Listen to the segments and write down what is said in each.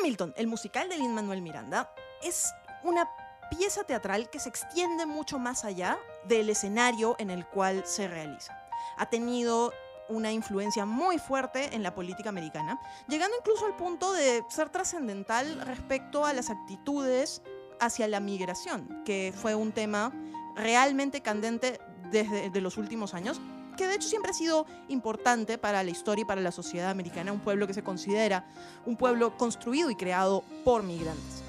Hamilton, el musical de Lin-Manuel Miranda, es una pieza teatral que se extiende mucho más allá del escenario en el cual se realiza. Ha tenido una influencia muy fuerte en la política americana, llegando incluso al punto de ser trascendental respecto a las actitudes hacia la migración, que fue un tema realmente candente desde los últimos años, que de hecho siempre ha sido importante para la historia y para la sociedad americana, un pueblo que se considera un pueblo construido y creado por migrantes.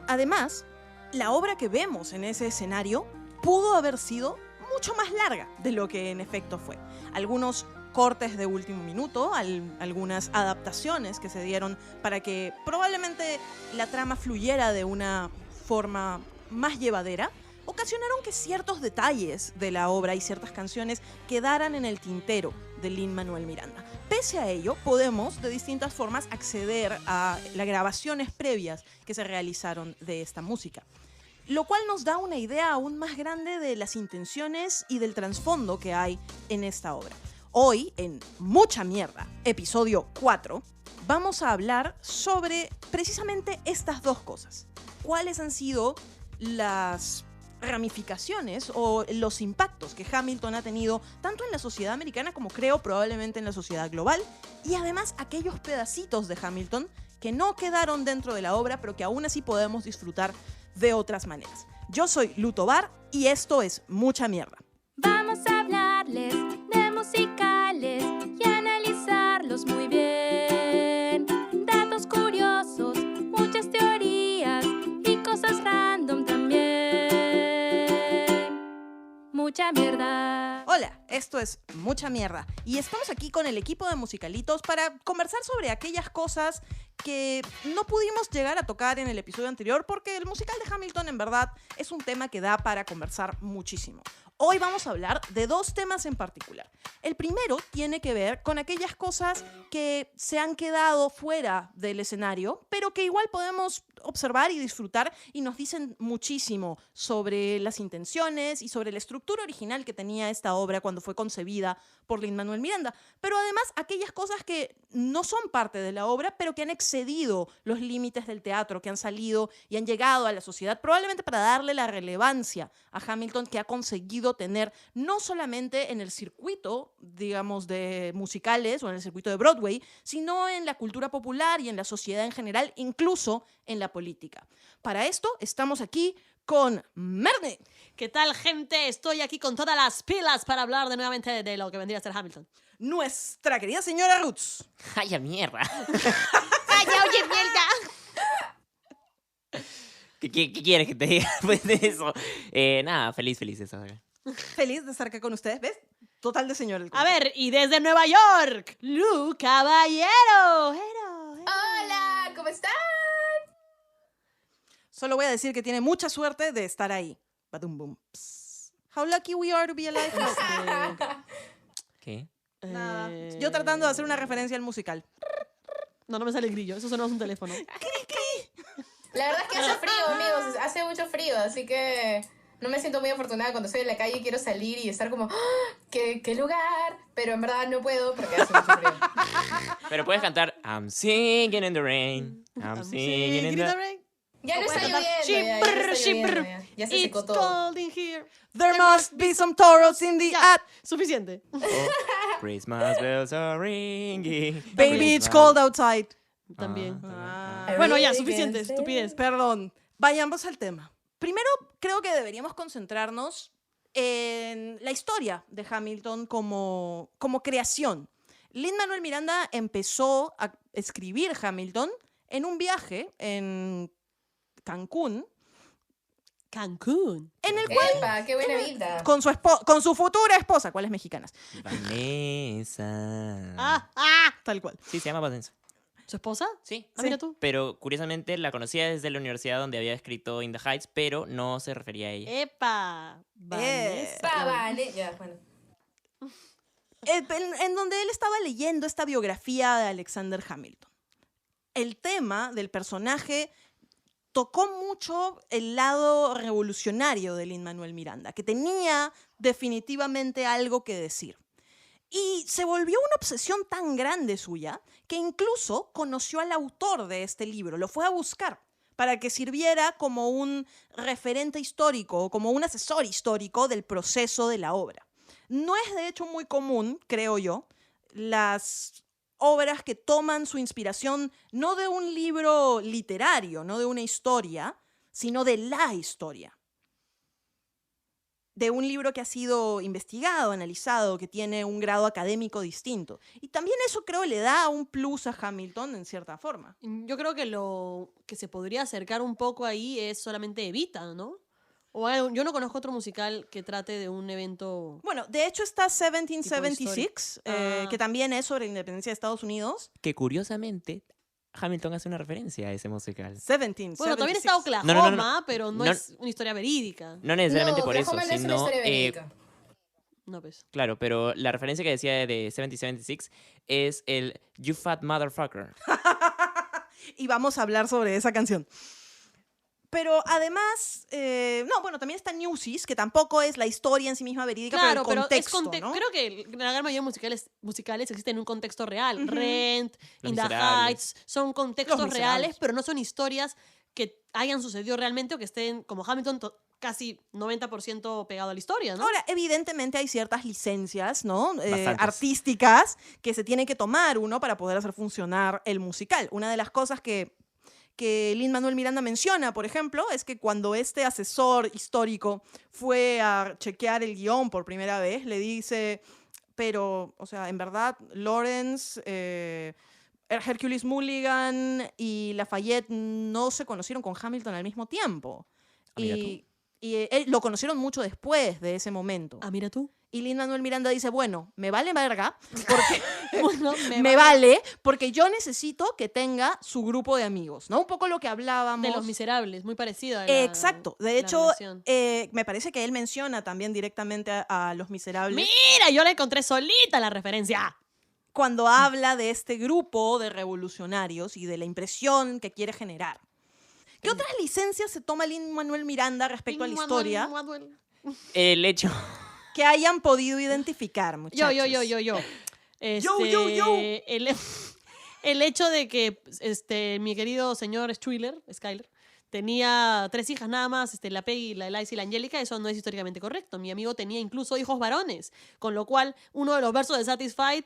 Además, la obra que vemos en ese escenario pudo haber sido mucho más larga de lo que en efecto fue. Algunos cortes de último minuto, algunas adaptaciones que se dieron para que probablemente la trama fluyera de una forma más llevadera, ocasionaron que ciertos detalles de la obra y ciertas canciones quedaran en el tintero de Lin-Manuel Miranda. Pese a ello, podemos de distintas formas acceder a las grabaciones previas que se realizaron de esta música, lo cual nos da una idea aún más grande de las intenciones y del trasfondo que hay en esta obra. Hoy, en Mucha Mierda, episodio 4, vamos a hablar sobre precisamente estas dos cosas. ¿Cuáles han sido las ramificaciones o los impactos que Hamilton ha tenido tanto en la sociedad americana como creo probablemente en la sociedad global, y además aquellos pedacitos de Hamilton que no quedaron dentro de la obra pero que aún así podemos disfrutar de otras maneras? Yo soy Lu Tobar y esto es Mucha Mierda. Vamos a hablarles de musicales y analizarlos muy bien. Datos curiosos, muchas teorías y cosas random también. Mucha Mierda. Hola, esto es Mucha Mierda y estamos aquí con el equipo de Musicalitos para conversar sobre aquellas cosas que no pudimos llegar a tocar en el episodio anterior porque el musical de Hamilton en verdad es un tema que da para conversar muchísimo. Hoy vamos a hablar de dos temas en particular. El primero tiene que ver con aquellas cosas que se han quedado fuera del escenario, pero que igual podemos observar y disfrutar y nos dicen muchísimo sobre las intenciones y sobre la estructura original que tenía esta obra cuando fue concebida por Lin-Manuel Miranda. Pero además aquellas cosas que no son parte de la obra, pero que han excedido los límites del teatro, que han salido y han llegado a la sociedad, probablemente para darle la relevancia a Hamilton que ha conseguido tener no solamente en el circuito, digamos, de musicales o en el circuito de Broadway, sino en la cultura popular y en la sociedad en general, incluso en la política. Para esto estamos aquí con Merne. ¿Qué tal, gente? Estoy aquí con todas las pilas para hablar de nuevamente de lo que vendría a ser Hamilton. Nuestra querida señora Roots. ¡Ay, a mierda! ¡Ay, oye, mierda! ¿Qué quieres que te diga después de eso? Nada, feliz eso. Feliz de estar acá con ustedes, ¿ves? Total de señor. A ver, y desde Nueva York, Lu Caballero. Hola, ¿cómo están? Solo voy a decir que tiene mucha suerte de estar ahí. Badum bum. Psst. How lucky we are to be alive. ¿Qué? Nada. Yo tratando de hacer una referencia al musical. No me sale el grillo, eso sonó un teléfono. La verdad es que hace frío, amigos, hace mucho frío, así que no me siento muy afortunada cuando estoy en la calle y quiero salir y estar como, ¡ah! ¿Qué lugar? Pero en verdad no puedo porque hace mucho frío. Pero puedes cantar I'm singing in the rain, I'm singing in the rain. Ya no está lloviendo, ya se secó It's todo. cold in here. There must be some toros in the Ya, at. suficiente. Oh, Christmas bells are ringing. Baby, it's cold outside. También. Ah. Bueno, ya, suficiente, estupidez. Perdón. Vayamos al tema. Primero, creo que deberíamos concentrarnos en la historia de Hamilton como creación. Lin-Manuel Miranda empezó a escribir Hamilton en un viaje en Cancún, en el cual ¡Epa! ¡Qué buena vida! con su futura esposa, ¿cuál es mexicana? Vanessa. Tal cual. Sí, se llama Vanessa. ¿Su esposa? Sí. Ah, mira tú. Pero curiosamente la conocía desde la universidad donde había escrito In the Heights, pero no se refería a ella. ¡Epa! Vanessa. Vale, ya, bueno. En donde él estaba leyendo esta biografía de Alexander Hamilton. El tema del personaje tocó mucho el lado revolucionario de Lin-Manuel Miranda, que tenía definitivamente algo que decir. Y se volvió una obsesión tan grande suya que incluso conoció al autor de este libro, lo fue a buscar para que sirviera como un referente histórico, como un asesor histórico del proceso de la obra. No es de hecho muy común, creo yo, las obras que toman su inspiración no de un libro literario, no de una historia, sino de la historia. De un libro que ha sido investigado, analizado, que tiene un grado académico distinto. Y también eso creo le da un plus a Hamilton en cierta forma. Yo creo que lo que se podría acercar un poco ahí es solamente Evita, ¿no? Yo no conozco otro musical que trate de un evento... Bueno, de hecho está 1776, Ah. que también es sobre la independencia de Estados Unidos. Que curiosamente, Hamilton hace una referencia a ese musical. 1776. Bueno, también está Oklahoma, No. pero no es una historia verídica. No necesariamente No, por eso, Oklahoma no es una sino... historia verídica. No, pues. claro, pero la referencia que decía de 1776 es el You Fat Motherfucker. Y vamos a hablar sobre esa canción. Pero además, también está Newsies, que tampoco es la historia en sí misma verídica, Claro, pero el contexto, pero ¿no? creo que la gran mayoría de musicales existen en un contexto real. Rent, Los In the Miserables. Heights, son contextos Los Miserables. reales, pero no son historias que hayan sucedido realmente o que estén, como Hamilton, casi 90% pegado a la historia, ¿no? Ahora, evidentemente hay ciertas licencias, ¿no? Bastantes. Artísticas que se tiene que tomar uno para poder hacer funcionar el musical. Una de las cosas que Lin-Manuel Miranda menciona, por ejemplo, es que cuando este asesor histórico fue a chequear el guión por primera vez, le dice, pero, o sea, en verdad, Lawrence, Hercules Mulligan y Lafayette no se conocieron con Hamilton al mismo tiempo. Mira Y lo conocieron mucho después de ese momento. Ah, mira tú. Y Lin-Manuel Miranda dice, bueno, me vale verga, porque Bueno, me vale, porque yo necesito que tenga su grupo de amigos, ¿no? Un poco lo que hablábamos. De Los Miserables, muy parecido a la Exacto. De la hecho, relación. me parece que él menciona también directamente a Los Miserables ¡Mira! Yo la encontré solita la referencia. cuando habla de este grupo de revolucionarios y de la impresión que quiere generar. ¿Qué otras licencias se toma Lin-Manuel Miranda respecto a la historia El hecho... que hayan podido identificar, muchachos? Yo. Yo. El hecho de que mi querido señor Skyler, tenía 3 hijas nada más, la Peggy, la Eliza y la Angélica, eso no es históricamente correcto. Mi amigo tenía incluso hijos varones, con lo cual uno de los versos de Satisfied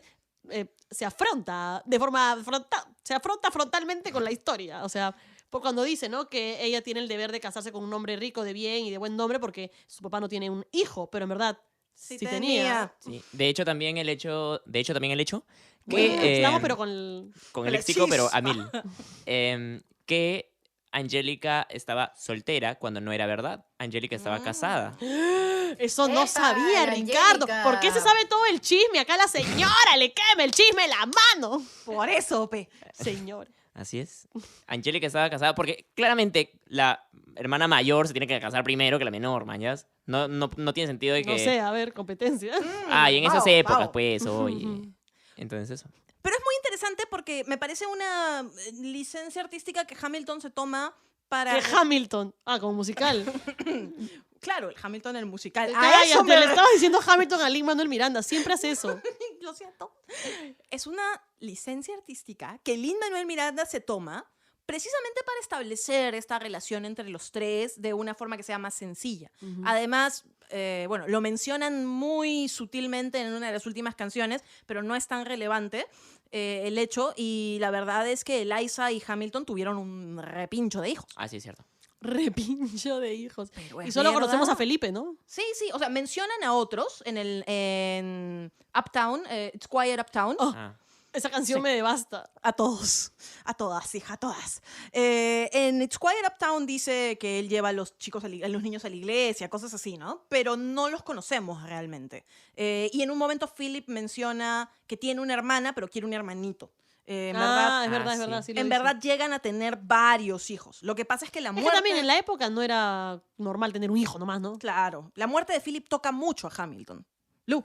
se afronta frontalmente con la historia. O sea, cuando dice, ¿no?, que ella tiene el deber de casarse con un hombre rico, de bien y de buen nombre porque su papá no tiene un hijo, pero en verdad sí tenía. Sí. De hecho, también el hecho que... Bueno, estamos pero con el... con el el léxico, pero chispa. a mil. Que Angélica estaba soltera cuando no era verdad. Angélica estaba casada. Eso no Epa, sabía, la Ricardo. Angélica. ¿Por qué se sabe todo el chisme? Acá la señora le quema el chisme en la mano. Por eso, Pe. Señor. Así es. Angélica estaba casada porque claramente la hermana mayor se tiene que casar primero que la menor, mañas. No tiene sentido de que... No sé, a ver, competencia. Y en esas Pau, épocas, Pau. pues, oye. Entonces eso. Pero es muy interesante porque me parece una licencia artística que Hamilton se toma para... Que Hamilton. Ah, como musical. Claro, el Hamilton, el musical. Cállate, le estaba diciendo Hamilton a Lin-Manuel Miranda. Siempre hace eso. Lo siento. Es una licencia artística que Lin-Manuel Miranda se toma precisamente para establecer esta relación entre los tres de una forma que sea más sencilla. Además, lo mencionan muy sutilmente en una de las últimas canciones, pero no es tan relevante el hecho, y la verdad es que Eliza y Hamilton tuvieron un repincho de hijos. Ah, sí, es cierto. Repincho de hijos. Pero Y es solo verdad. conocemos a Felipe, ¿no? Sí, o sea, mencionan a otros en Uptown, It's Quiet Uptown. Oh. Ah. Esa canción Sí. me devasta. A todos, a todas, hija, a todas. En It's Quiet Uptown dice que él lleva a los chicos, a los niños a la iglesia, cosas así, ¿no? Pero no los conocemos realmente. Y en un momento Philip menciona que tiene una hermana, pero quiere un hermanito. En verdad, Es verdad, Ah, es verdad. sí. Sí lo en dice. verdad llegan a tener varios hijos. Lo que pasa es que la Es muerte... que también en la época no era normal tener un hijo nomás, ¿no? Claro, la muerte de Philip toca mucho a Hamilton. Lu.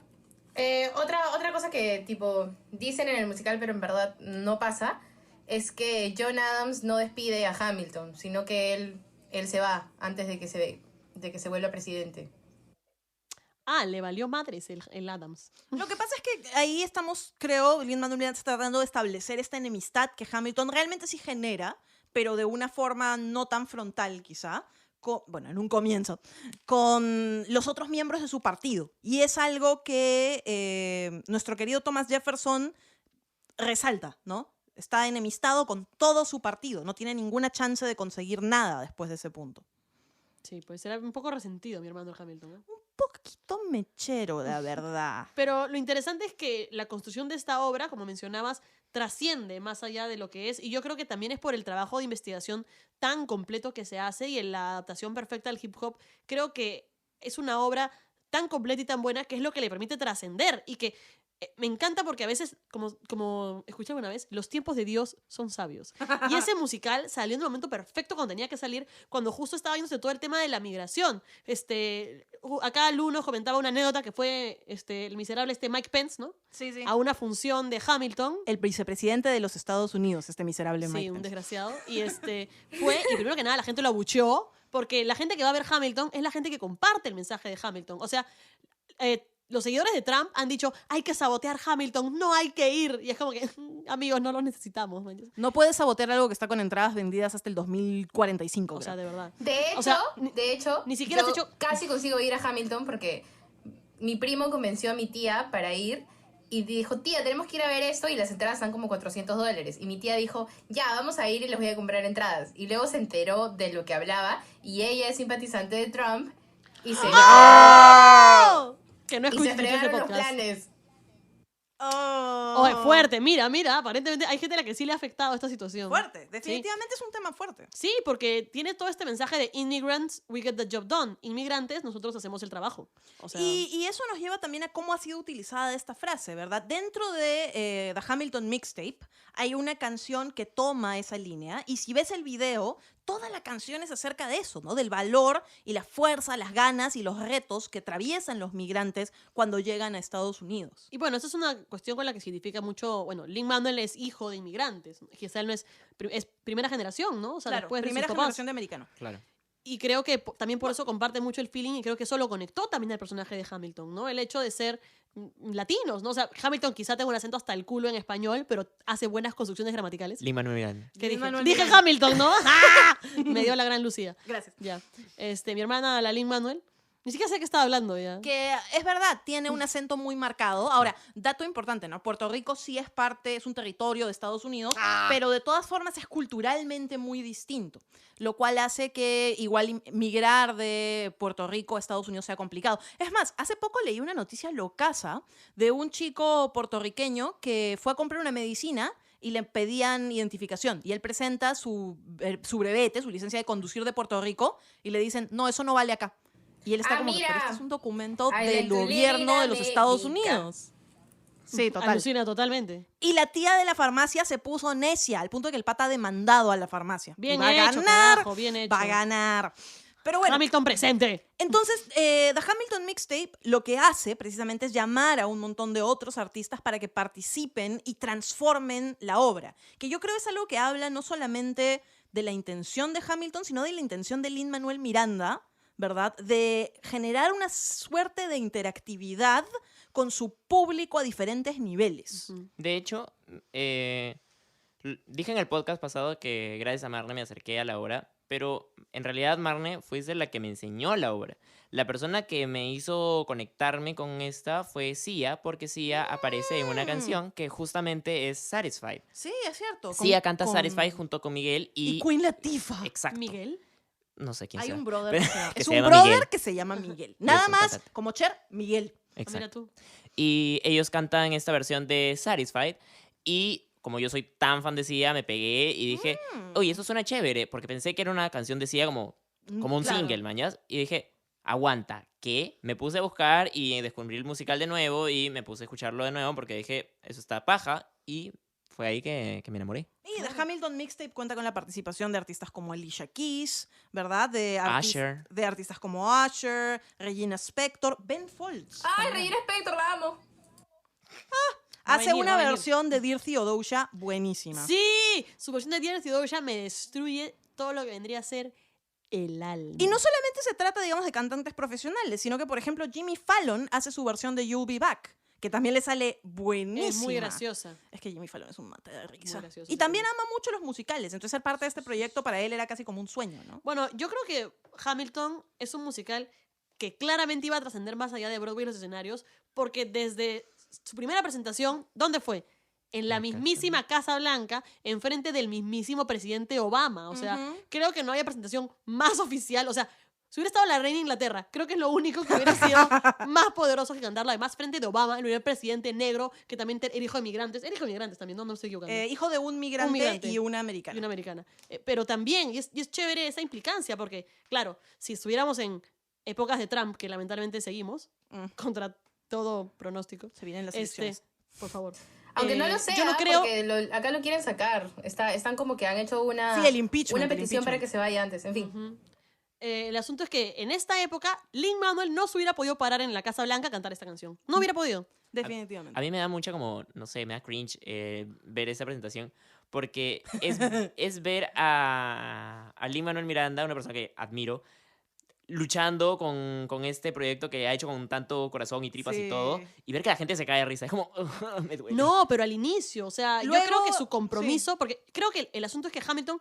Otra cosa que tipo dicen en el musical pero en verdad no pasa es que John Adams no despide a Hamilton, sino que él se va antes de que se vuelva presidente. Le valió madres el Adams. Lo que pasa es que ahí estamos, creo, Lin-Manuel Miranda está tratando de establecer esta enemistad que Hamilton realmente sí genera, pero de una forma no tan frontal quizá, bueno, en un comienzo, con los otros miembros de su partido. Y es algo que nuestro querido Thomas Jefferson resalta, ¿no? Está enemistado con todo su partido, no tiene ninguna chance de conseguir nada después de ese punto. Sí, pues era un poco resentido mi hermano el Hamilton, ¿eh? Poquito mechero, la verdad. Pero lo interesante es que la construcción de esta obra, como mencionabas, trasciende más allá de lo que es. Y yo creo que también es por el trabajo de investigación tan completo que se hace y en la adaptación perfecta al hip hop. Creo que es una obra tan completa y tan buena que es lo que le permite trascender. Y que me encanta porque a veces, como escuché una vez, los tiempos de Dios son sabios. Y ese musical salió en el momento perfecto cuando tenía que salir, cuando justo estaba viéndose todo el tema de la migración. Acá Lu nos comentaba una anécdota que fue el miserable Mike Pence, ¿no? Sí, sí. A una función de Hamilton. El vicepresidente de los Estados Unidos, este miserable Mike Sí, un Pence. desgraciado. Y fue, y primero que nada la gente lo abucheó, porque la gente que va a ver Hamilton es la gente que comparte el mensaje de Hamilton. O sea, los seguidores de Trump han dicho, hay que sabotear Hamilton, no hay que ir. Y es como que, amigos, no los necesitamos. ¿Me entiendes? No puedes sabotear algo que está con entradas vendidas hasta el 2045. O sea, de verdad. De hecho, O sea, ni siquiera yo has hecho- casi consigo ir a Hamilton porque mi primo convenció a mi tía para ir y dijo, tía, tenemos que ir a ver esto y las entradas están como $400. Y mi tía dijo, ya, vamos a ir y les voy a comprar entradas. Y luego se enteró de lo que hablaba y ella es simpatizante de Trump y se, Que no y se escuches este fregaron los podcast. planes. Oh. Oh, fuerte, mira, aparentemente hay gente a la que sí le ha afectado esta situación. Fuerte, definitivamente es un tema fuerte. Sí, porque tiene todo este mensaje de immigrants, we get the job done. Inmigrantes, nosotros hacemos el trabajo. O sea, Y eso nos lleva también a cómo ha sido utilizada esta frase, ¿verdad? Dentro de The Hamilton Mixtape hay una canción que toma esa línea y si ves el video, toda la canción es acerca de eso, ¿no? Del valor y la fuerza, las ganas y los retos que atraviesan los migrantes cuando llegan a Estados Unidos. y bueno, esa es una cuestión con la que se identifica mucho. Bueno, Lin-Manuel es hijo de inmigrantes. Quizá él no es primera generación, ¿no? O sea, Claro, después de primera sus papás. generación de americano. Claro. Y creo que también por eso comparte mucho el feeling y creo que eso lo conectó también al personaje de Hamilton, ¿no? El hecho de ser latinos, ¿no? O sea, Hamilton quizá tenga un acento hasta el culo en español, pero hace buenas construcciones gramaticales. Lin-Manuel Miranda. ¿Qué dije? Lin-Manuel Dije Miranda. Hamilton, ¿no? ¡Ah! Me dio la gran Lucía. Gracias. Ya. Mi hermana, la Lin-Manuel, ni siquiera sé qué estaba hablando ya. Que es verdad, tiene un acento muy marcado. Ahora, dato importante, ¿no? Puerto Rico sí es parte, es un territorio de Estados Unidos, pero de todas formas es culturalmente muy distinto, lo cual hace que igual migrar de Puerto Rico a Estados Unidos sea complicado. Es más, hace poco leí una noticia locaza de un chico puertorriqueño que fue a comprar una medicina y le pedían identificación. Y él presenta su brevete, su licencia de conducir de Puerto Rico, y le dicen, no, eso no vale acá. Y él está como, mira. pero este es un documento Ay, del la gobierno de los Lina Estados médica. Unidos. Sí, total. Alucina totalmente. Y la tía de la farmacia se puso necia, al punto de que el pata ha demandado a la farmacia. Bien Y va hecho, a ganar, carajo, bien hecho. va a ganar. Pero bueno, Hamilton presente. entonces, The Hamilton Mixtape lo que hace precisamente es llamar a un montón de otros artistas para que participen y transformen la obra. Que yo creo es algo que habla no solamente de la intención de Hamilton, sino de la intención de Lin-Manuel Miranda, ¿verdad? De generar una suerte de interactividad con su público a diferentes niveles. De hecho, dije en el podcast pasado que gracias a Marne me acerqué a la obra, pero en realidad Marne fue la que me enseñó la obra. La persona que me hizo conectarme con esta fue Sia, porque Sia aparece en una canción que justamente es Satisfied. Sí, es cierto. Sia canta Satisfied junto con Miguel y y... Queen Latifah. Exacto. Miguel. No sé quién Hay sea. un brother Pero- que se llama, que es se un llama brother Miguel. que se llama Miguel. Nada Es un más cantante. como Cher, Miguel. Ah, mira Exacto. tú. Y ellos cantan esta versión de Satisfied y como yo soy tan fan de Sia, me pegué y dije, oye, eso suena chévere, porque pensé que era una canción de Sia como un Claro. single, mañas. Y dije, aguanta, ¿qué? Me puse a buscar y descubrí el musical de nuevo y me puse a escucharlo de nuevo porque dije, eso está paja y fue ahí que me enamoré. Y The Hamilton Mixtape cuenta con la participación de artistas como Alicia Keys, ¿verdad? De Usher. De artistas como Usher, Regina Spektor, Ben Folds. Ay, también. Regina Spektor, la amo. Va a Hace venir, una va a venir. versión de Dear Theodosia buenísima. Sí, su versión de Dear Theodosia me destruye todo lo que vendría a ser el alma. Y no solamente se trata, digamos, de cantantes profesionales, sino que, por ejemplo, Jimmy Fallon hace su versión de You'll Be Back, que también le sale buenísima. Es muy graciosa. Es que Jimmy Fallon es un mate de risa. gracioso, Y sí, también sí. ama mucho los musicales, entonces ser parte de este proyecto para él era casi como un sueño, ¿no? Bueno, yo creo que Hamilton es un musical que claramente iba a trascender más allá de Broadway y los escenarios, porque desde su primera presentación, ¿dónde fue? En la La Casa mismísima Casa Blanca, enfrente del mismísimo presidente Obama. O sea, Ujú. creo que no había presentación más oficial. O sea, si hubiera estado la reina de Inglaterra, creo que es lo único que hubiera sido más poderoso que cantarlo. Además, frente de Obama, el primer presidente negro, que también era hijo de migrantes. Era hijo de migrantes también, no me estoy equivocando. Hijo de un migrante, migrante. y una americana. Y una americana. Pero también, y es chévere esa implicancia, porque, claro, si estuviéramos en épocas de Trump, que lamentablemente seguimos, Mm. contra todo pronóstico, Se vienen las elecciones. por favor. Aunque no lo sé, yo no creo... porque acá lo quieren sacar. Están como que han hecho una, Sí, el impeachment, una el petición para impeachment. que se vaya antes. En fin. Ujú. El asunto es que en esta época, Lin-Manuel no se hubiera podido parar en la Casa Blanca a cantar esta canción. No hubiera podido. Definitivamente. A mí me da mucha como, no sé, me da cringe ver esa presentación porque es ver a Lin-Manuel Miranda, una persona que admiro, luchando con este proyecto que ha hecho con tanto corazón y tripas Sí. y todo, y ver que la gente se cae de risa. Es como, me duele. No, pero al inicio, o sea, Luego, yo creo que su compromiso, porque creo que el asunto es que Hamilton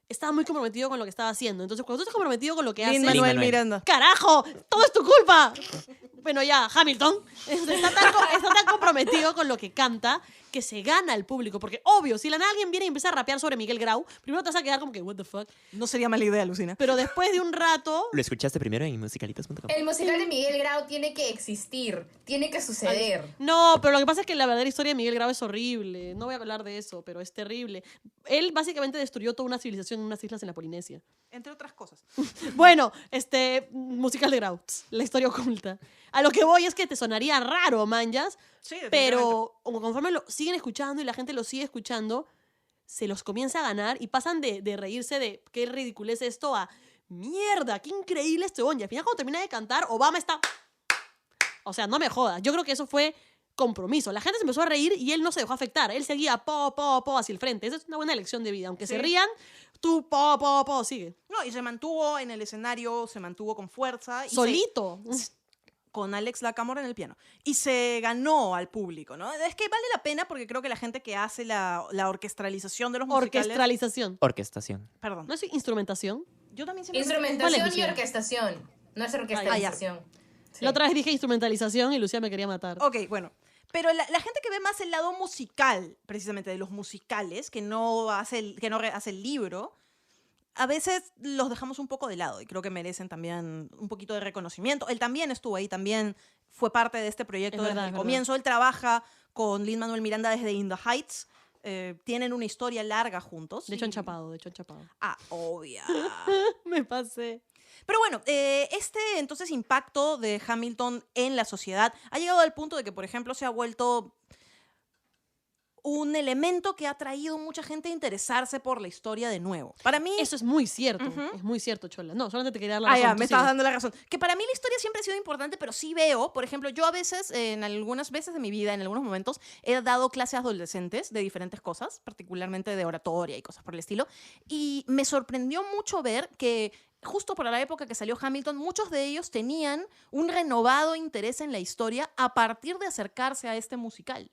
estaba muy comprometido con lo que estaba haciendo. Entonces, cuando tú estás comprometido con lo que haces, Lin-Manuel Lin-Manuel. Miranda. ¡carajo! ¡Todo es tu culpa! Bueno, ya, Hamilton está tan comprometido con lo que canta que se gana al público. Porque, obvio, si la nada alguien viene y empieza a rapear sobre Miguel Grau, primero te vas a quedar como que, what the fuck. No sería mala idea, Lucina. Pero después de un rato... Lo escuchaste primero en musicalitos.com. El musical de Miguel Grau tiene que existir, tiene que suceder. No, pero lo que pasa es que la verdadera historia de Miguel Grau es horrible. No voy a hablar de eso, pero es terrible. Él básicamente destruyó toda una civilización en unas islas en la Polinesia. Entre otras cosas. Bueno, musical de Grau, la historia oculta. A lo que voy es que te sonaría raro, manjas, Sí, definitivamente. pero como conforme lo siguen escuchando y la gente lo sigue escuchando, se los comienza a ganar y pasan de reírse de qué ridiculez esto a mierda, qué increíble este bon. Y al final cuando termina de cantar, Obama está... O sea, no me jodas. Yo creo que eso fue compromiso. La gente se empezó a reír y él no se dejó afectar. Él seguía po hacia el frente. Esa es una buena lección de vida. Aunque se Sí. rían, tú po, sigue. No, y se mantuvo en el escenario, se mantuvo con fuerza. Y Solito. con Alex Lacamora en el piano. Y se ganó al público, ¿no? Es que vale la pena porque creo que la gente que hace la orquestalización de los musicales... Orquestralización. Orquestación. Perdón. ¿No es instrumentación? Yo también siempre... Instrumentación ¿Cuál es, y Lucía? orquestación. No es orquestalización. Sí. La otra vez dije instrumentalización y Lucía me quería matar. Ok, bueno. Pero la gente que ve más el lado musical, precisamente de los musicales, que no hace el libro, a veces los dejamos un poco de lado y creo que merecen también un poquito de reconocimiento. Él también estuvo ahí, también fue parte de este proyecto Es desde verdad, el es comienzo. Él trabaja con Lin-Manuel Miranda desde In the Heights. Tienen una historia larga juntos. De hecho, y- han chapado. Ah, obvia. Me pasé. Pero bueno, este entonces impacto de Hamilton en la sociedad ha llegado al punto de que, por ejemplo, se ha vuelto un elemento que ha traído mucha gente a interesarse por la historia de nuevo. Para mí... Eso es muy cierto. Ujú. Es muy cierto, Chola. No, solamente te quería dar la Ah, razón. ya, tú me sigue. estabas dando la razón. Que para mí la historia siempre ha sido importante, pero sí veo, por ejemplo, yo a veces, en algunas veces de mi vida, en algunos momentos, he dado clases a adolescentes de diferentes cosas, particularmente de oratoria y cosas por el estilo, y me sorprendió mucho ver que justo por la época que salió Hamilton, muchos de ellos tenían un renovado interés en la historia a partir de acercarse a este musical.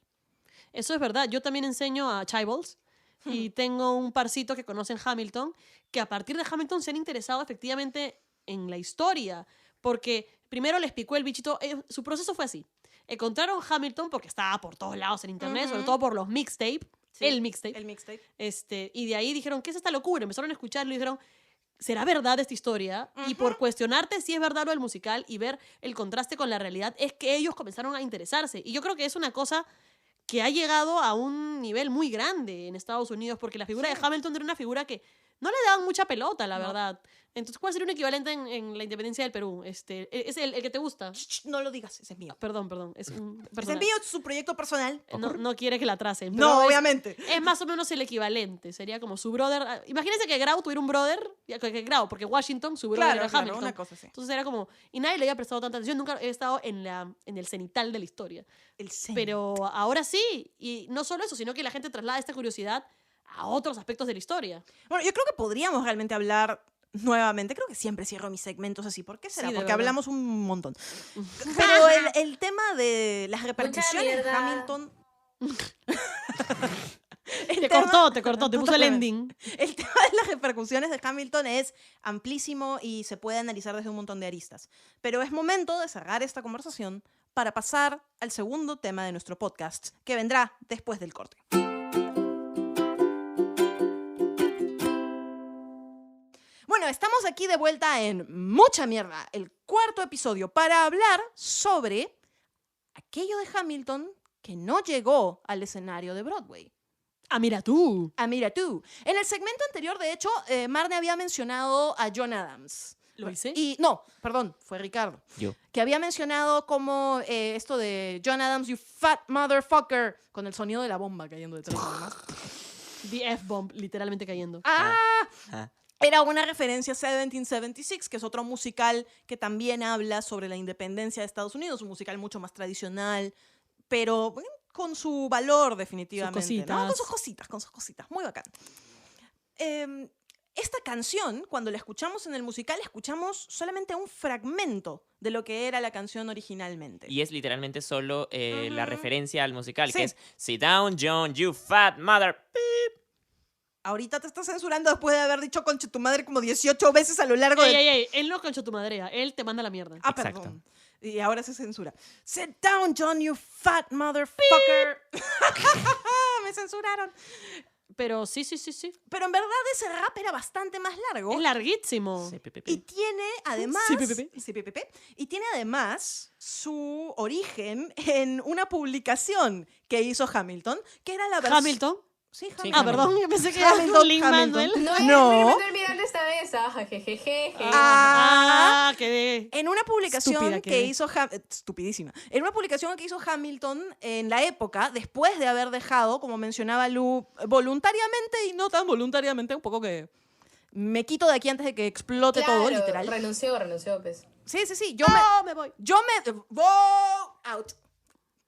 Eso es verdad. Yo también enseño a Chibalds y tengo un parcito que conocen Hamilton, que a partir de Hamilton se han interesado efectivamente en la historia. Porque primero les picó el bichito. Su proceso fue así. Encontraron Hamilton porque estaba por todos lados en internet, sobre todo por los mixtape. Sí, El mixtape. El mixtape. Y de ahí dijeron, ¿qué es esta locura? Empezaron a escucharlo y dijeron, ¿será verdad esta historia? Y por cuestionarte si es verdad lo del musical y ver el contraste con la realidad, es que ellos comenzaron a interesarse. Y yo creo que es una cosa que ha llegado a un nivel muy grande en Estados Unidos, porque la figura de Hamilton era una figura que no le daban mucha pelota, la verdad. Entonces, ¿cuál sería un equivalente en la independencia del Perú? Es el que te gusta. Shh, no lo digas, ese es mío. Perdón. Es un Ese es personaje. mío, es su proyecto personal. No quiere que la tracen. No, pero obviamente. Es más o menos el equivalente. Sería como su brother. Imagínense que Grau tuviera un brother. Que Grau, porque Washington, su brother Claro, era claro, Hamilton. una cosa así. Entonces era como. Y nadie le había prestado tanta atención. Nunca he estado en el cenital de la historia. El seno. Pero ahora sí. Y no solo eso, sino que la gente traslada esta curiosidad a otros aspectos de la historia. Bueno, yo creo que podríamos realmente hablar nuevamente. Creo que siempre cierro mis segmentos así. ¿Por qué será? Sí, de Porque verdad. hablamos un montón. Pero el tema de las repercusiones de mierda. Hamilton... Te cortó, te puso el Totalmente. ending. El tema de las repercusiones de Hamilton es amplísimo y se puede analizar desde un montón de aristas. Pero es momento de cerrar esta conversación para pasar al segundo tema de nuestro podcast, que vendrá después del corte. Bueno, estamos aquí de vuelta en Mucha Mierda, el cuarto episodio, para hablar sobre aquello de Hamilton que no llegó al escenario de Broadway. Ah, mira tú. Ah, mira tú. En el segmento anterior, de hecho, Marne había mencionado a John Adams. ¿Lo hice? Y no, perdón, fue Ricardo. Yo. Que había mencionado como esto de John Adams, you fat motherfucker, con el sonido de la bomba cayendo detrás. Además. The F-Bomb, literalmente cayendo. ¡Ah! Ah. Era una referencia a 1776, que es otro musical que también habla sobre la independencia de Estados Unidos, un musical mucho más tradicional, pero con su valor definitivamente. Sus ¿no? cositas. Con sus cositas, muy bacán. Esta canción, cuando la escuchamos en el musical, escuchamos solamente un fragmento de lo que era la canción originalmente. Y es literalmente solo la referencia al musical, Sí. que es Sit down, John, you fat mother. Ahorita te estás censurando después de haber dicho concha tu madre como 18 veces a lo largo de... Ey, él no concha tu madrea, él te manda la mierda. Ah, Exacto. perdón. Y ahora se censura. Sit down, John, you fat motherfucker. Me censuraron. Pero sí. Pero en verdad ese rap era bastante más largo. Es larguísimo. CPPP. Y tiene además... Sí, PPP. Sí, PPP. Y tiene además su origen en una publicación que hizo Hamilton, que era la versión... Hamilton. Sí, Sí, Hamilton. Ah, perdón, yo pensé que era Hamilton, Lin-Manuel. Hamilton. No, No. no. Estoy mirando esta vez. Jejeje. Ah, quedé. En una publicación Estúpida que quedé. hizo estupidísima. En una publicación que hizo Hamilton en la época, después de haber dejado, como mencionaba Lu, voluntariamente y no tan voluntariamente, un poco que me quito de aquí antes de que explote todo, literal. Renunció, pues. Sí. No, me voy. Go out.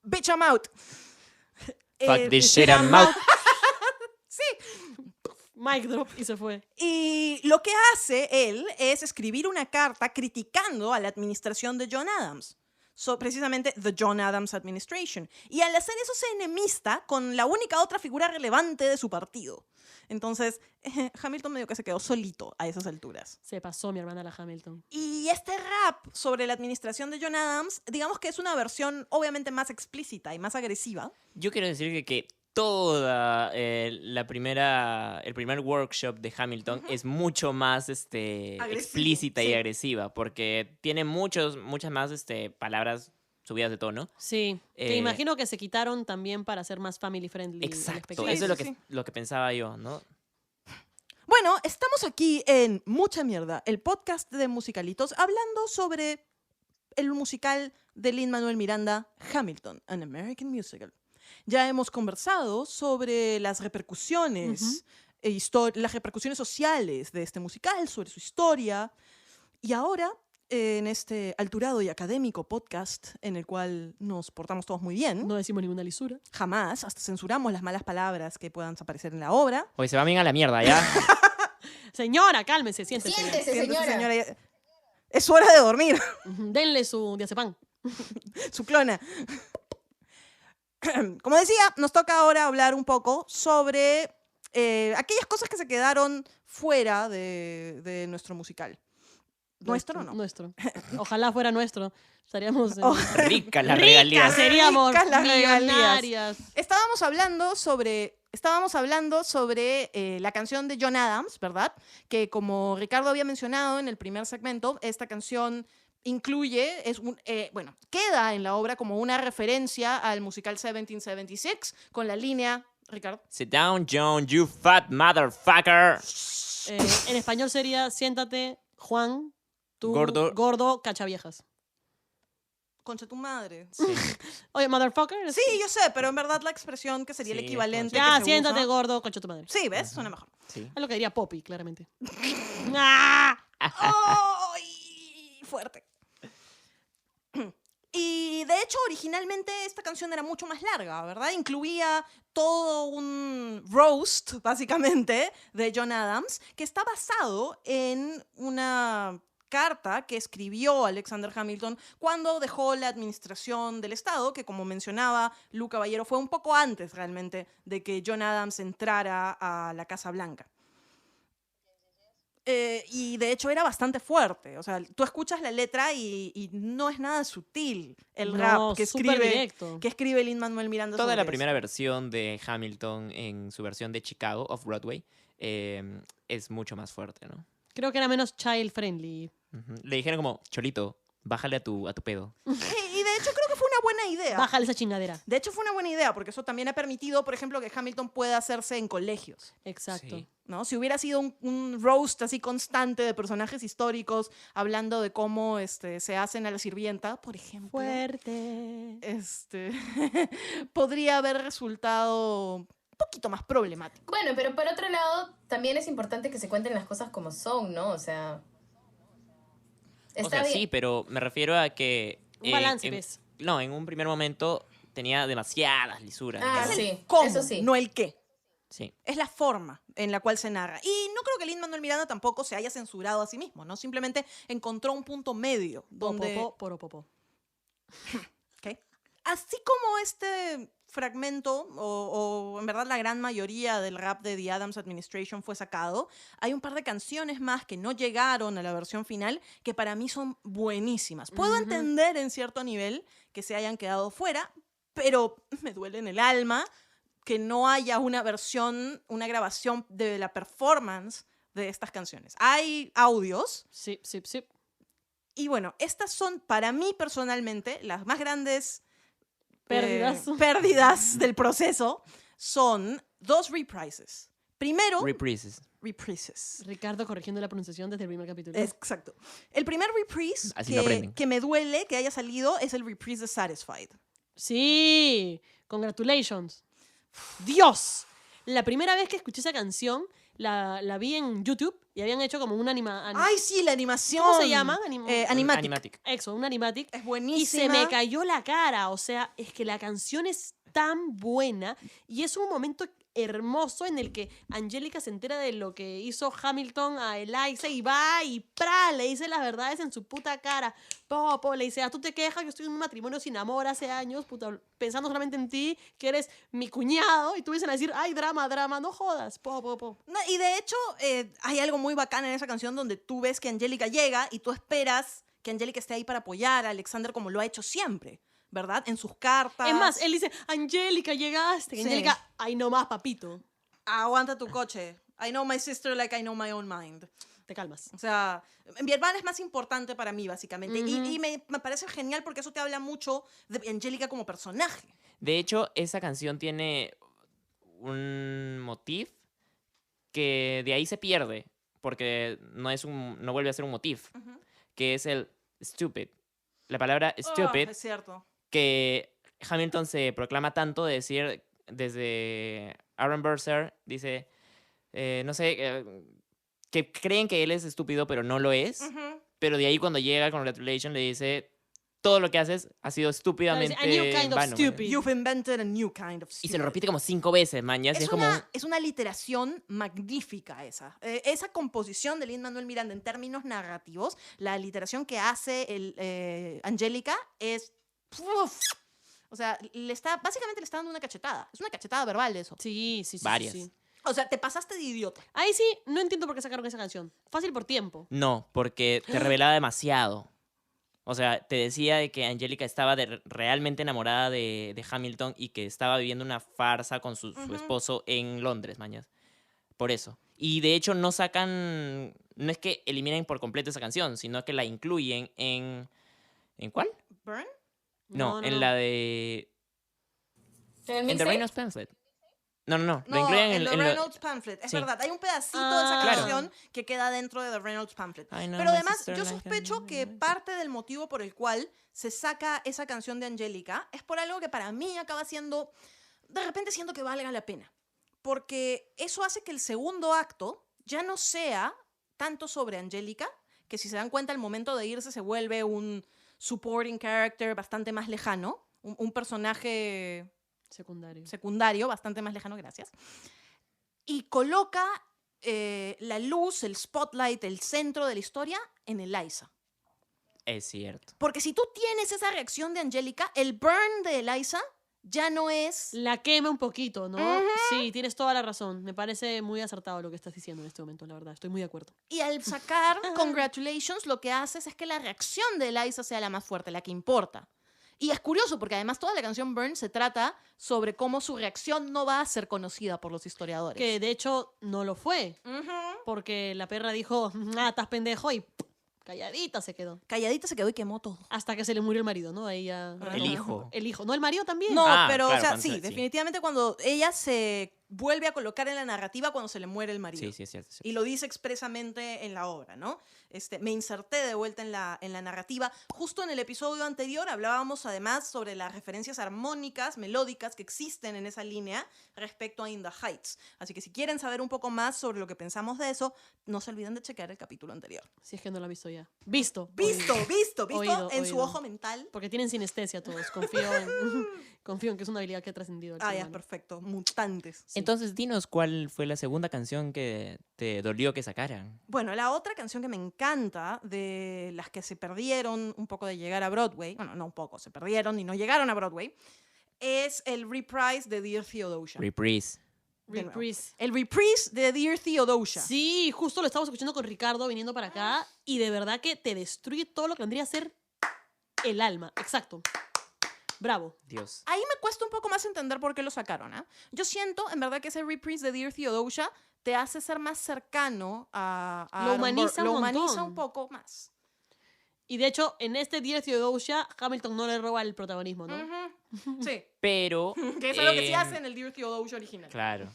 Bitch, I'm out. Fuck this shit, I'm out. Mic drop y se fue. Y lo que hace él es escribir una carta criticando a la administración de John Adams. Precisamente The John Adams Administration. Y al hacer eso se enemista con la única otra figura relevante de su partido. Entonces, Hamilton medio que se quedó solito a esas alturas. Se pasó mi hermana la Hamilton. Y este rap sobre la administración de John Adams, digamos que es una versión obviamente más explícita y más agresiva. Yo quiero decir que toda el primer workshop de Hamilton es mucho más explícita y sí. agresiva, porque tiene muchas más palabras subidas de tono. Sí. Que Eh, imagino que se quitaron también para ser más family friendly. el Exacto, espectáculo. eso es lo sí, que, sí. lo que pensaba yo, ¿no? Bueno, estamos aquí en Mucha Mierda, el podcast de musicalitos, hablando sobre el musical de Lin-Manuel Miranda, Hamilton, An American Musical. Ya hemos conversado sobre las repercusiones, las repercusiones sociales de este musical, sobre su historia. Y ahora, en este alturado y académico podcast, en el cual nos portamos todos muy bien, No decimos ninguna lisura. jamás, hasta censuramos las malas palabras que puedan aparecer en la obra. Oye, se va bien a la mierda, ¿ya? Señora, cálmese, siéntese. ya. Siéntese, Siéntese, señora. señora, es hora de dormir. Ujú, denle su diazepam. Su clona. Como decía, nos toca ahora hablar un poco sobre aquellas cosas que se quedaron fuera de nuestro musical. ¿Nuestro o no? Nuestro. Ojalá fuera nuestro. Estaríamos en... Oh, Rica la Ricas regalía. seríamos Ricas las regalías. millonarias. Estábamos hablando sobre la canción de John Adams, ¿verdad? Que como Ricardo había mencionado en el primer segmento, esta canción incluye, queda en la obra como una referencia al musical 1776 con la línea, Ricardo. Sit down, John, you fat motherfucker. En español sería siéntate, Juan, tú Gordo. cachaviejas. Concha tu madre. Oye, motherfucker. Sí, yo sé, pero en verdad la expresión que sería el Sí, equivalente. Ya, que se siéntate, usa- gordo, concha tu madre. Sí, ¿ves? Suena mejor. Sí. Es lo que diría Poppy, claramente. ¡Ah! ¡Ay! Fuerte. Y de hecho, originalmente esta canción era mucho más larga, ¿verdad? Incluía todo un roast, básicamente, de John Adams, que está basado en una carta que escribió Alexander Hamilton cuando dejó la administración del Estado, que como mencionaba Lu Caballero, fue un poco antes realmente de que John Adams entrara a la Casa Blanca. Y de hecho era bastante fuerte. O sea, tú escuchas la letra y no es nada sutil el rap que súper escribe, directo. que escribe Lin-Manuel Miranda. Toda sobre la eso. primera versión de Hamilton en su versión de Chicago, Off-Broadway, es mucho más fuerte, ¿no? Creo que era menos child friendly. Ujú. Le dijeron como, Cholito, bájale a tu pedo. Y de hecho creo que fue una buena idea. Bájale esa chingadera. De hecho fue una buena idea porque eso también ha permitido, por ejemplo, que Hamilton pueda hacerse en colegios. Exacto. Sí. ¿No? Si hubiera sido un roast así constante de personajes históricos hablando de cómo se hacen a la sirvienta, por ejemplo, Fuerte. podría haber resultado un poquito más problemático. Bueno, pero por otro lado, también es importante que se cuenten las cosas como son, ¿no? O sea... O sea, sí, pero me refiero a que... Un balance, ¿ves? No, en un primer momento tenía demasiadas lisuras. Ah, ¿no? Es el sí, cómo, eso sí. no el qué. Sí. Es la forma en la cual se narra. Y no creo que Lin-Manuel Miranda tampoco se haya censurado a sí mismo, ¿no? Simplemente encontró un punto medio donde... Poropopó. ¿ok? Así como este fragmento, o en verdad la gran mayoría del rap de The Adams Administration fue sacado, hay un par de canciones más que no llegaron a la versión final que para mí son buenísimas. Puedo entender en cierto nivel que se hayan quedado fuera, pero me duele en el alma que no haya una versión, una grabación de la performance de estas canciones. Hay audios, Sí. y bueno, estas son para mí personalmente las más grandes Pérdidas. del proceso. Son dos reprises. Primero, Reprises. reprises. Ricardo corrigiendo la pronunciación desde el primer capítulo. Exacto. El primer reprise Así lo aprenden. que me duele que haya salido es el reprise de Satisfied. Sí. Congratulations. Dios. La primera vez que escuché esa canción, la vi en YouTube y habían hecho como un ¡Ay, sí, la animación! ¿Cómo se llama? Animatic. Animatic. Eso, un animatic. Es Y buenísima. se me cayó la cara. O sea, es que la canción es tan buena y es un momento hermoso en el que Angélica se entera de lo que hizo Hamilton a Eliza y va y le dice las verdades en su puta cara. Le dice, tú te quejas, yo estoy en un matrimonio sin amor hace años, puta, pensando solamente en ti, que eres mi cuñado, y tú vienes a decir, ay, drama, no jodas. No, y de hecho, hay algo muy bacán en esa canción donde tú ves que Angélica llega y tú esperas que Angélica esté ahí para apoyar a Alexander como lo ha hecho siempre, ¿verdad? En sus cartas. Es más, él dice, Angélica, llegaste. Y Sí. Angélica, ay, no más, papito. Aguanta tu coche. I know my sister like I know my own mind. Te calmas. O sea, mi hermana es más importante para mí, básicamente. Ujú. Y me parece genial porque eso te habla mucho de Angélica como personaje. De hecho, esa canción tiene un motif que de ahí se pierde, porque no vuelve a ser un motif, Ujú. que es el stupid. La palabra stupid, Es cierto. que Hamilton se proclama tanto de decir desde Aaron Burser, dice, no sé, que creen que él es estúpido, pero no lo es. Ujú. Pero de ahí cuando llega Congratulations le dice, todo lo que haces ha sido estúpidamente Claro, dice, "A new kind of vano". stupid. You've invented a new kind of Y se lo stupid. repite como 5 veces, man. Ya es como... Es una literación magnífica esa. Esa composición de Lin-Manuel Miranda en términos narrativos, la literación que hace Angélica es... ¡uf! O sea, básicamente le está dando una cachetada. Es una cachetada verbal de eso. Sí. Varias. Sí. O sea, te pasaste de idiota. Ahí sí, no entiendo por qué sacaron esa canción. Fácil por tiempo. No, porque te revelaba demasiado. O sea, te decía de que Angélica estaba realmente enamorada de Hamilton y que estaba viviendo una farsa con su esposo en Londres, mañas. Por eso. Y de hecho no sacan... No es que eliminen por completo esa canción, sino que la incluyen en... ¿En cuál? ¿Burn? No, en la de... ¿En el En The mixtape? Reynolds Pamphlet. No. Lo No, incluyen en The lo- Reynolds Pamphlet. Es sí. verdad, hay un pedacito de Ah. esa Claro. canción que queda dentro de The Reynolds Pamphlet. I know Pero my además, sister yo like sospecho I- que parte del motivo por el cual se saca esa canción de Angélica es por algo que para mí acaba siendo, de repente siento que valga la pena. Porque eso hace que el segundo acto ya no sea tanto sobre Angélica, que si se dan cuenta al momento de irse se vuelve un supporting character bastante más lejano, un personaje Secundario. bastante más lejano, gracias. Y coloca la luz, el spotlight, el centro de la historia en Eliza. Es cierto. Porque si tú tienes esa reacción de Angélica, el burn de Eliza ya no es... La quema un poquito, ¿no? Ujú. Sí, tienes toda la razón. Me parece muy acertado lo que estás diciendo en este momento, la verdad. Estoy muy de acuerdo. Y al sacar Congratulations, lo que haces es que la reacción de Eliza sea la más fuerte, la que importa. Y es curioso porque además toda la canción Burn se trata sobre cómo su reacción no va a ser conocida por los historiadores. Que de hecho no lo fue, Ujú. porque la perra dijo, estás pendejo, y calladita se quedó. Calladita se quedó y quemó todo. Hasta que se le murió el marido, ¿no? Ahí ya... El hijo. El hijo. No, el marido también. No, Ah, pero, claro, o sea, cuando sí, se- sí. definitivamente cuando ella se vuelve a colocar en la narrativa cuando se le muere el marido. Sí, sí, es cierto. es cierto. Y lo dice expresamente en la obra, ¿no? Me inserté de vuelta en la narrativa. Justo en el episodio anterior hablábamos además sobre las referencias armónicas, melódicas que existen en esa línea respecto a In the Heights. Así que si quieren saber un poco más sobre lo que pensamos de eso, no se olviden de chequear el capítulo anterior. Si es que no lo ha visto ya. Visto. Visto, oído. visto, visto Oído, en su oído. ojo mental. Porque tienen sinestesia todos. Confío en que es una habilidad que ha trascendido al Ah, ser ya, humano. perfecto. Mutantes. Sí. Entonces, dinos cuál fue la segunda canción que te dolió que sacaran. Bueno, la otra canción que me encanta, de las que se perdieron un poco de llegar a Broadway, bueno, no un poco, se perdieron y no llegaron a Broadway, es el reprise de Dear Theodosia. Reprise. de nuevo. Reprise. El reprise de Dear Theodosia. Sí, justo lo estábamos escuchando con Ricardo viniendo para acá y de verdad que te destruye todo lo que vendría a ser el alma. Exacto. Bravo. Dios. Ahí me cuesta un poco más entender por qué lo sacaron. Yo siento, en verdad, que ese reprise de Dear Theodosia te hace ser más cercano a Lo Aaron Burr. humaniza un Lo humaniza montón. un poco más. Y de hecho, en este Dear Theodosia, Hamilton no le roba el protagonismo, ¿no? Ujú. Sí, Pero. que es algo que sí em, hace en el Dear Theodosia original. Claro.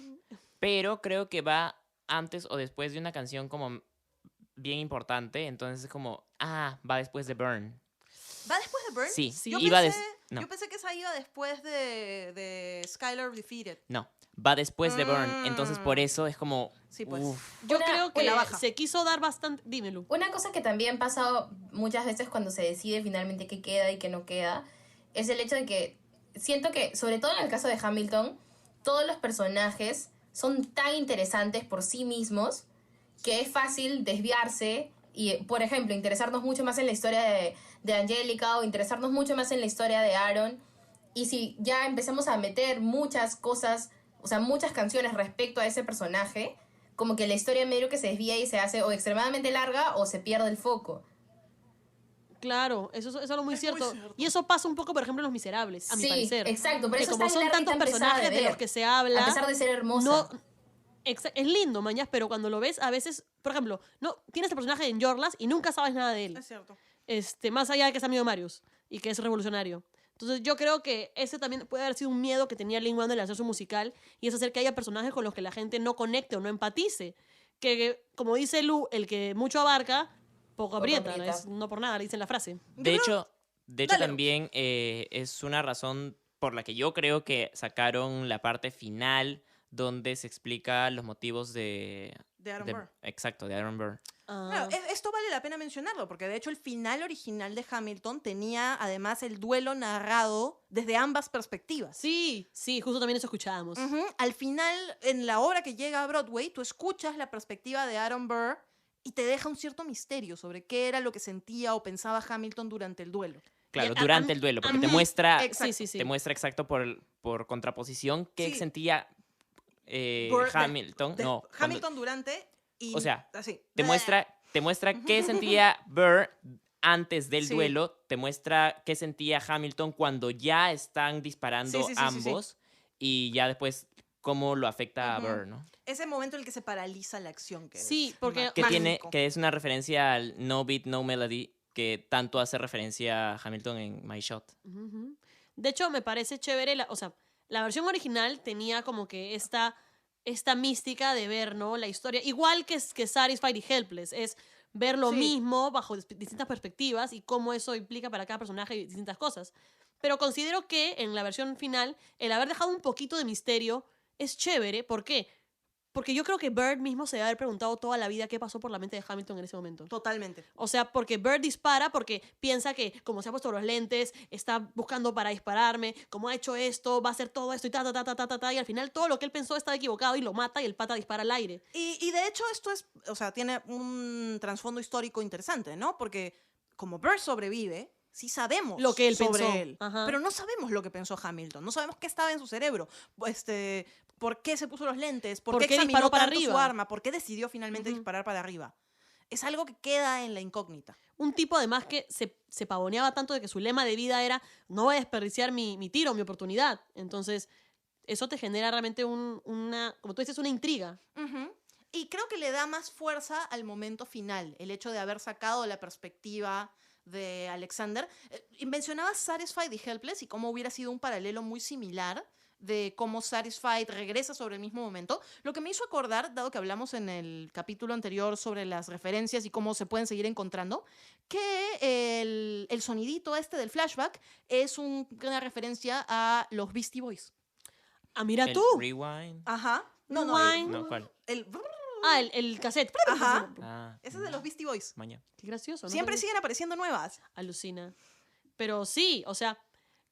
Pero creo que va antes o después de una canción como bien importante. Entonces es como, va después de Burn. ¿Va después de Burn? Sí, Sí. Yo, iba pensé, no. yo pensé que esa iba después de Skylar Defeated. No, va después de Burn. Entonces por eso es como. Sí, pues. uf, Yo Una- creo que la baja. se quiso dar bastante... Dímelo. Una cosa que también pasa muchas veces cuando se decide finalmente qué queda y qué no queda, es el hecho de que siento que, sobre todo en el caso de Hamilton, todos los personajes son tan interesantes por sí mismos que es fácil desviarse y, por ejemplo, interesarnos mucho más en la historia de Angélica o interesarnos mucho más en la historia de Aaron. Y si ya empezamos a meter muchas cosas, o sea, muchas canciones respecto a ese personaje, como que la historia medio que se desvía y se hace o extremadamente larga o se pierde el foco. Claro, eso es algo muy Es muy cierto. cierto. Y eso pasa un poco, por ejemplo, en Los Miserables, a mi Sí, parecer. exacto, por Que eso es como tan son larga y tantos tan pesada personajes de de los ver, que se habla... a pesar de ser hermosa. No, es lindo, mañas, pero cuando lo ves, a veces, por ejemplo, no tienes el personaje en Yorlas y nunca sabes nada de él. Es cierto. Más allá de que es amigo de Marius y que es revolucionario. Entonces yo creo que ese también puede haber sido un miedo que tenía Lin-Manuel al hacer su musical y es hacer que haya personajes con los que la gente no conecte o no empatice. Que como dice Lu, el que mucho abarca, poco aprieta. aprieta. No por nada, le dicen la frase. De hecho, Dale, también es una razón por la que yo creo que sacaron la parte final donde se explica los motivos De Aaron Burr. Exacto, de Aaron Burr. Claro, esto vale la pena mencionarlo, porque de hecho el final original de Hamilton tenía además el duelo narrado desde ambas perspectivas. Sí, justo también eso escuchábamos. Ujú. Al final, en la obra que llega a Broadway, tú escuchas la perspectiva de Aaron Burr y te deja un cierto misterio sobre qué era lo que sentía o pensaba Hamilton durante el duelo. Claro, a- durante a- el duelo, a porque te mí- muestra, Exacto. Sí. te muestra exacto por contraposición qué Sí. sentía Burr- Hamilton. De- cuando- Hamilton durante y O sea, así. te muestra qué sentía Burr antes del Sí. duelo, te muestra qué sentía Hamilton cuando ya están disparando Sí. ambos y ya después cómo lo afecta Ujú. a Burr, ¿no? Ese momento en el que se paraliza la acción. Que Sí, es porque- Que mágico. que es una referencia al No Beat, No Melody que tanto hace referencia a Hamilton en My Shot. Ujú. De hecho, me parece chévere, o sea, la versión original tenía como que esta mística de ver, ¿no? La historia, igual que Satisfied y Helpless, es ver lo Sí. mismo bajo distintas perspectivas y cómo eso implica para cada personaje distintas cosas. Pero considero que en la versión final, el haber dejado un poquito de misterio es chévere. ¿Por qué? Porque yo creo que Bird mismo se debe haber preguntado toda la vida qué pasó por la mente de Hamilton en ese momento. Totalmente. O sea, porque Bird dispara porque piensa que como se ha puesto los lentes, está buscando para dispararme, como ha hecho esto, va a hacer todo esto y y al final todo lo que él pensó estaba equivocado y lo mata y el pata dispara al aire. Y de hecho esto es, o sea, tiene un trasfondo histórico interesante, ¿no? Porque como Bird sobrevive, sí sabemos Lo que él sobre pensó. él, Ajá. pero no sabemos lo que pensó Hamilton, no sabemos qué estaba en su cerebro, por qué se puso los lentes, por ¿Por qué qué examinó disparó para tanto su arriba? arma, por qué decidió finalmente Ujú. disparar para arriba. Es algo que queda en la incógnita. Un tipo además que se pavoneaba tanto de que su lema de vida era no voy a desperdiciar mi tiro, mi oportunidad. Entonces, eso te genera realmente una, como tú dices, una intriga. Ujú. Y creo que le da más fuerza al momento final, el hecho de haber sacado la perspectiva de Alexander. Y mencionabas Satisfied y Helpless y cómo hubiera sido un paralelo muy similar de cómo Satisfied regresa sobre el mismo momento. Lo que me hizo acordar, dado que hablamos en el capítulo anterior sobre las referencias y cómo se pueden seguir encontrando, que el sonidito este del flashback es una referencia a los Beastie Boys. Ah, mira El tú. Rewind. Ajá. No, Rewind. No, ¿cuál? el El cassette. Ajá. Ah, Ese es de los Beastie Boys. maña. Qué gracioso, ¿no? Siempre También siguen apareciendo nuevas. alucina. Pero sí, o sea,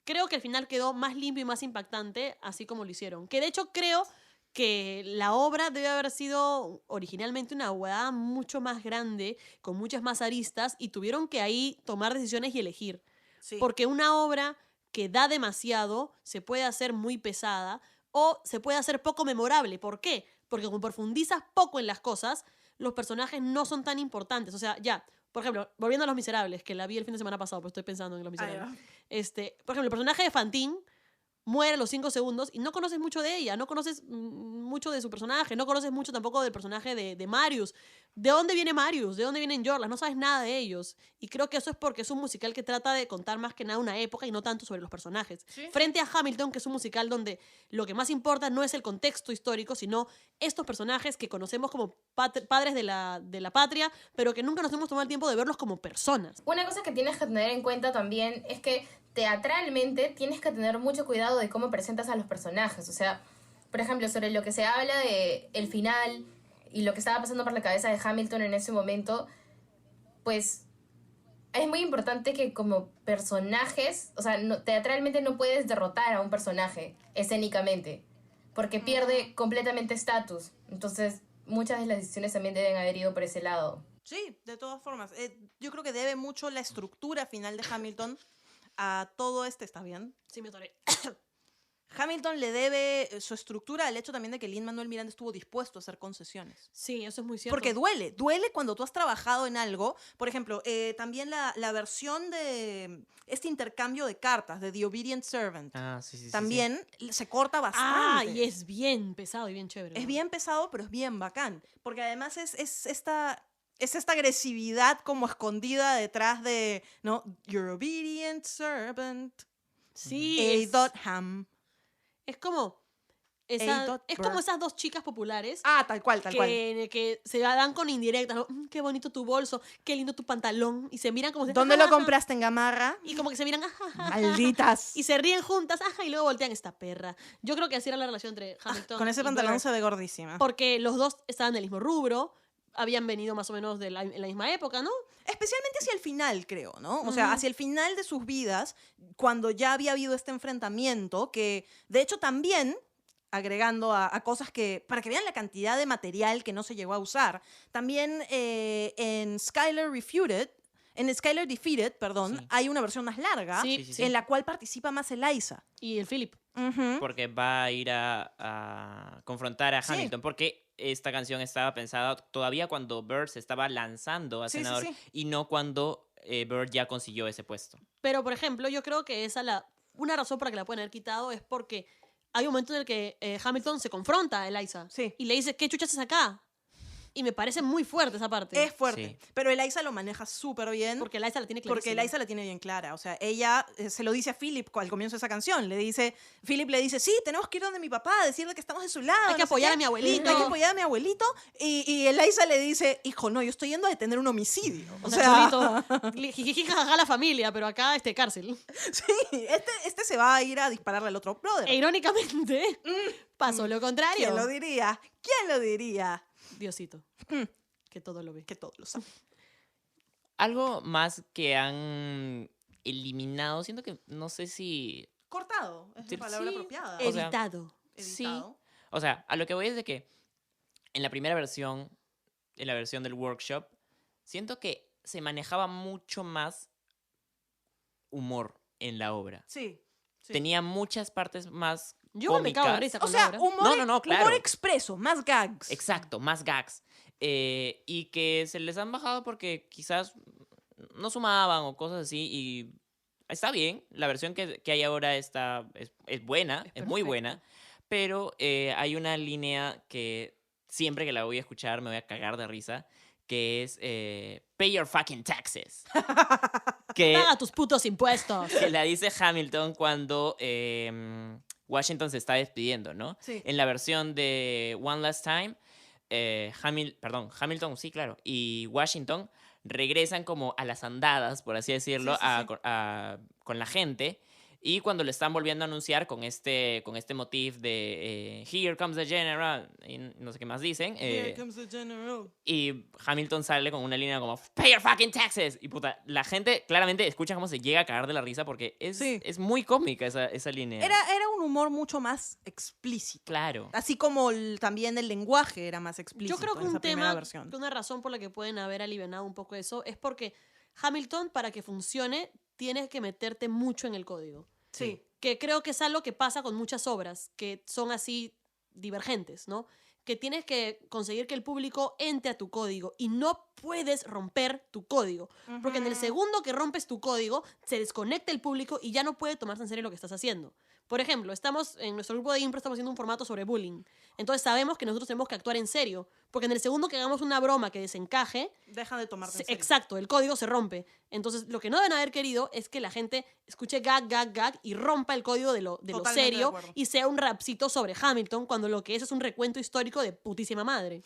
creo que al final quedó más limpio y más impactante así como lo hicieron. Que de hecho creo que la obra debe haber sido originalmente una hueá mucho más grande, con muchas más aristas, y tuvieron que ahí tomar decisiones y elegir. Sí. Porque una obra que da demasiado se puede hacer muy pesada o se puede hacer poco memorable. ¿Por qué? Porque como profundizas poco en las cosas, los personajes no son tan importantes. O sea, ya, por ejemplo, volviendo a Los Miserables, que la vi el fin de semana pasado, pero estoy pensando en Los Miserables. Por ejemplo, el personaje de Fantine muere a los 5 segundos y no conoces mucho de ella, no conoces mucho de su personaje, no conoces mucho tampoco del personaje de Marius. ¿De dónde viene Marius? ¿De dónde vienen Jorlas? No sabes nada de ellos. Y creo que eso es porque es un musical que trata de contar más que nada una época y no tanto sobre los personajes. Sí. Frente a Hamilton, que es un musical donde lo que más importa no es el contexto histórico, sino estos personajes que conocemos como padres de la patria, pero que nunca nos hemos tomado el tiempo de verlos como personas. Una cosa que tienes que tener en cuenta también es que teatralmente tienes que tener mucho cuidado de cómo presentas a los personajes. O sea, por ejemplo, sobre lo que se habla de el final y lo que estaba pasando por la cabeza de Hamilton en ese momento, pues es muy importante que como personajes, o sea, teatralmente no puedes derrotar a un personaje escénicamente, porque pierde completamente estatus. Entonces, muchas de las decisiones también deben haber ido por ese lado. Sí, de todas formas. Yo creo que debe mucho la estructura final de Hamilton a todo ¿Está bien? Sí, me atoré. Hamilton le debe su estructura al hecho también de que Lin-Manuel Miranda estuvo dispuesto a hacer concesiones. Sí, eso es muy cierto. Porque duele cuando tú has trabajado en algo. Por ejemplo, también la versión de este intercambio de cartas, de The Obedient Servant, Ah, sí, sí, sí. también se corta Ah, bastante. y es bien pesado y bien chévere. Es ¿no? bien pesado, pero es bien bacán. Porque además es esta agresividad como escondida detrás de, ¿no? Your obedient servant. Sí, Ham. es como es como esas dos chicas populares Ah, tal cual. que se dan con indirectas, ¿no? Qué bonito tu bolso, qué lindo tu pantalón, y se miran como si, ¿Dónde lo compraste? ¿En Gamarra? y como que se miran ajá, Malditas. y se ríen juntas, ajá, y luego voltean esta perra. Yo creo que así era la relación entre Hamilton Con ese y pantalón Bird, se ve gordísima. porque los dos estaban del mismo rubro, habían venido más o menos en la misma época, ¿no? Especialmente hacia el final, creo, ¿no? O sea, Ujú. hacia el final de sus vidas, cuando ya había habido este enfrentamiento, que de hecho también, agregando a cosas que, para que vean la cantidad de material que no se llegó a usar, también en Skylar Defeated, perdón, Sí. hay una versión más larga, Sí, Sí, sí, sí. en la cual participa más Eliza. Y el Philip. Ujú. Porque va a ir a confrontar a Sí. Hamilton. Porque esta canción estaba pensada todavía cuando Bird se estaba lanzando a Sí, sí, senador sí. y no cuando Bird ya consiguió ese puesto. Pero, por ejemplo, yo creo que una razón para que la puedan haber quitado es porque hay un momento en el que Hamilton se confronta a Eliza Sí. y le dice, ¿qué chucha haces acá? Y me parece muy fuerte esa parte. Es fuerte. Sí. Pero Eliza lo maneja súper bien. Porque Eliza la tiene Porque clarísima. Eliza la tiene bien clara. O sea, ella se lo dice a Philip al comienzo de esa canción. Philip le dice, sí, tenemos que ir donde mi papá, a decirle que estamos de su lado. Hay que no sé apoyar qué. a mi abuelito. Hay que apoyar a mi abuelito. Y Eliza le dice, hijo, no, yo estoy yendo a detener un homicidio. O sea, solito, jijiji, jajaja, la familia, pero acá cárcel. sí, este se va a ir a dispararle al otro brother. E irónicamente, pasó lo contrario. ¿Quién lo diría? ¿Quién lo diría? Diosito, que todo lo ve. Que todos lo saben. Algo más que han eliminado, siento que no sé si... Cortado, es Sí, la palabra sí. apropiada. O sea, Editado. Editado. O sea, a lo que voy es de que en la primera versión, en la versión del workshop, siento que se manejaba mucho más humor en la obra. Sí. sí. Tenía muchas partes más Yo me cago de cómicas. risa O con la sea, obra. humor, No, claro. humor expreso, más gags. Exacto, más gags. Y que se les han bajado porque quizás no sumaban o cosas así. Y está bien, la versión que hay ahora es buena, es muy perfecta. buena. Pero hay una línea que siempre que la voy a escuchar me voy a cagar de risa, que es pay your fucking taxes. que, Paga tus putos impuestos. que la dice Hamilton cuando Washington se está despidiendo, ¿no? Sí. En la versión de One Last Time, Hamilton, sí, claro, y Washington regresan como a las andadas, por así decirlo, Sí, sí, sí. con la gente. Y cuando le están volviendo a anunciar con este motif de Here comes the general, y no sé qué más dicen. Here comes the general. Y Hamilton sale con una línea como pay your fucking taxes. Y puta, la gente claramente escucha cómo se llega a cagar de la risa porque es, Sí. es muy cómica esa línea. Era un humor mucho más explícito. Claro. Así como también el lenguaje era más explícito. Yo creo que en esa un primera tema, versión. que una razón por la que pueden haber alivianado un poco eso, es porque Hamilton, para que funcione, tienes que meterte mucho en el código. Sí. Que creo que es algo que pasa con muchas obras que son así divergentes, ¿no? Que tienes que conseguir que el público entre a tu código y no puedes romper tu código. Porque en el Ujú. segundo que rompes tu código, se desconecta el público y ya no puede tomarse en serio lo que estás haciendo. Por ejemplo, estamos en nuestro grupo de impro, estamos haciendo un formato sobre bullying. Entonces sabemos que nosotros tenemos que actuar en serio. Porque en el segundo que hagamos una broma que desencaje, Deja de tomarte en serio. exacto, el código se rompe. Entonces, lo que no deben haber querido es que la gente escuche gag, gag, gag y rompa el código de lo Totalmente de serio acuerdo. y sea un rapcito sobre Hamilton cuando lo que es un recuento histórico de putísima madre.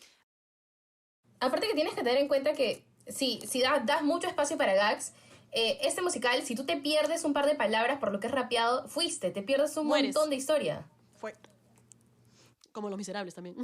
Aparte que tienes que tener en cuenta que si das mucho espacio para gags, este musical, si tú te pierdes un par de palabras por lo que es rapeado, te pierdes un Mueres. montón de historia. Fue. Como Los Miserables también.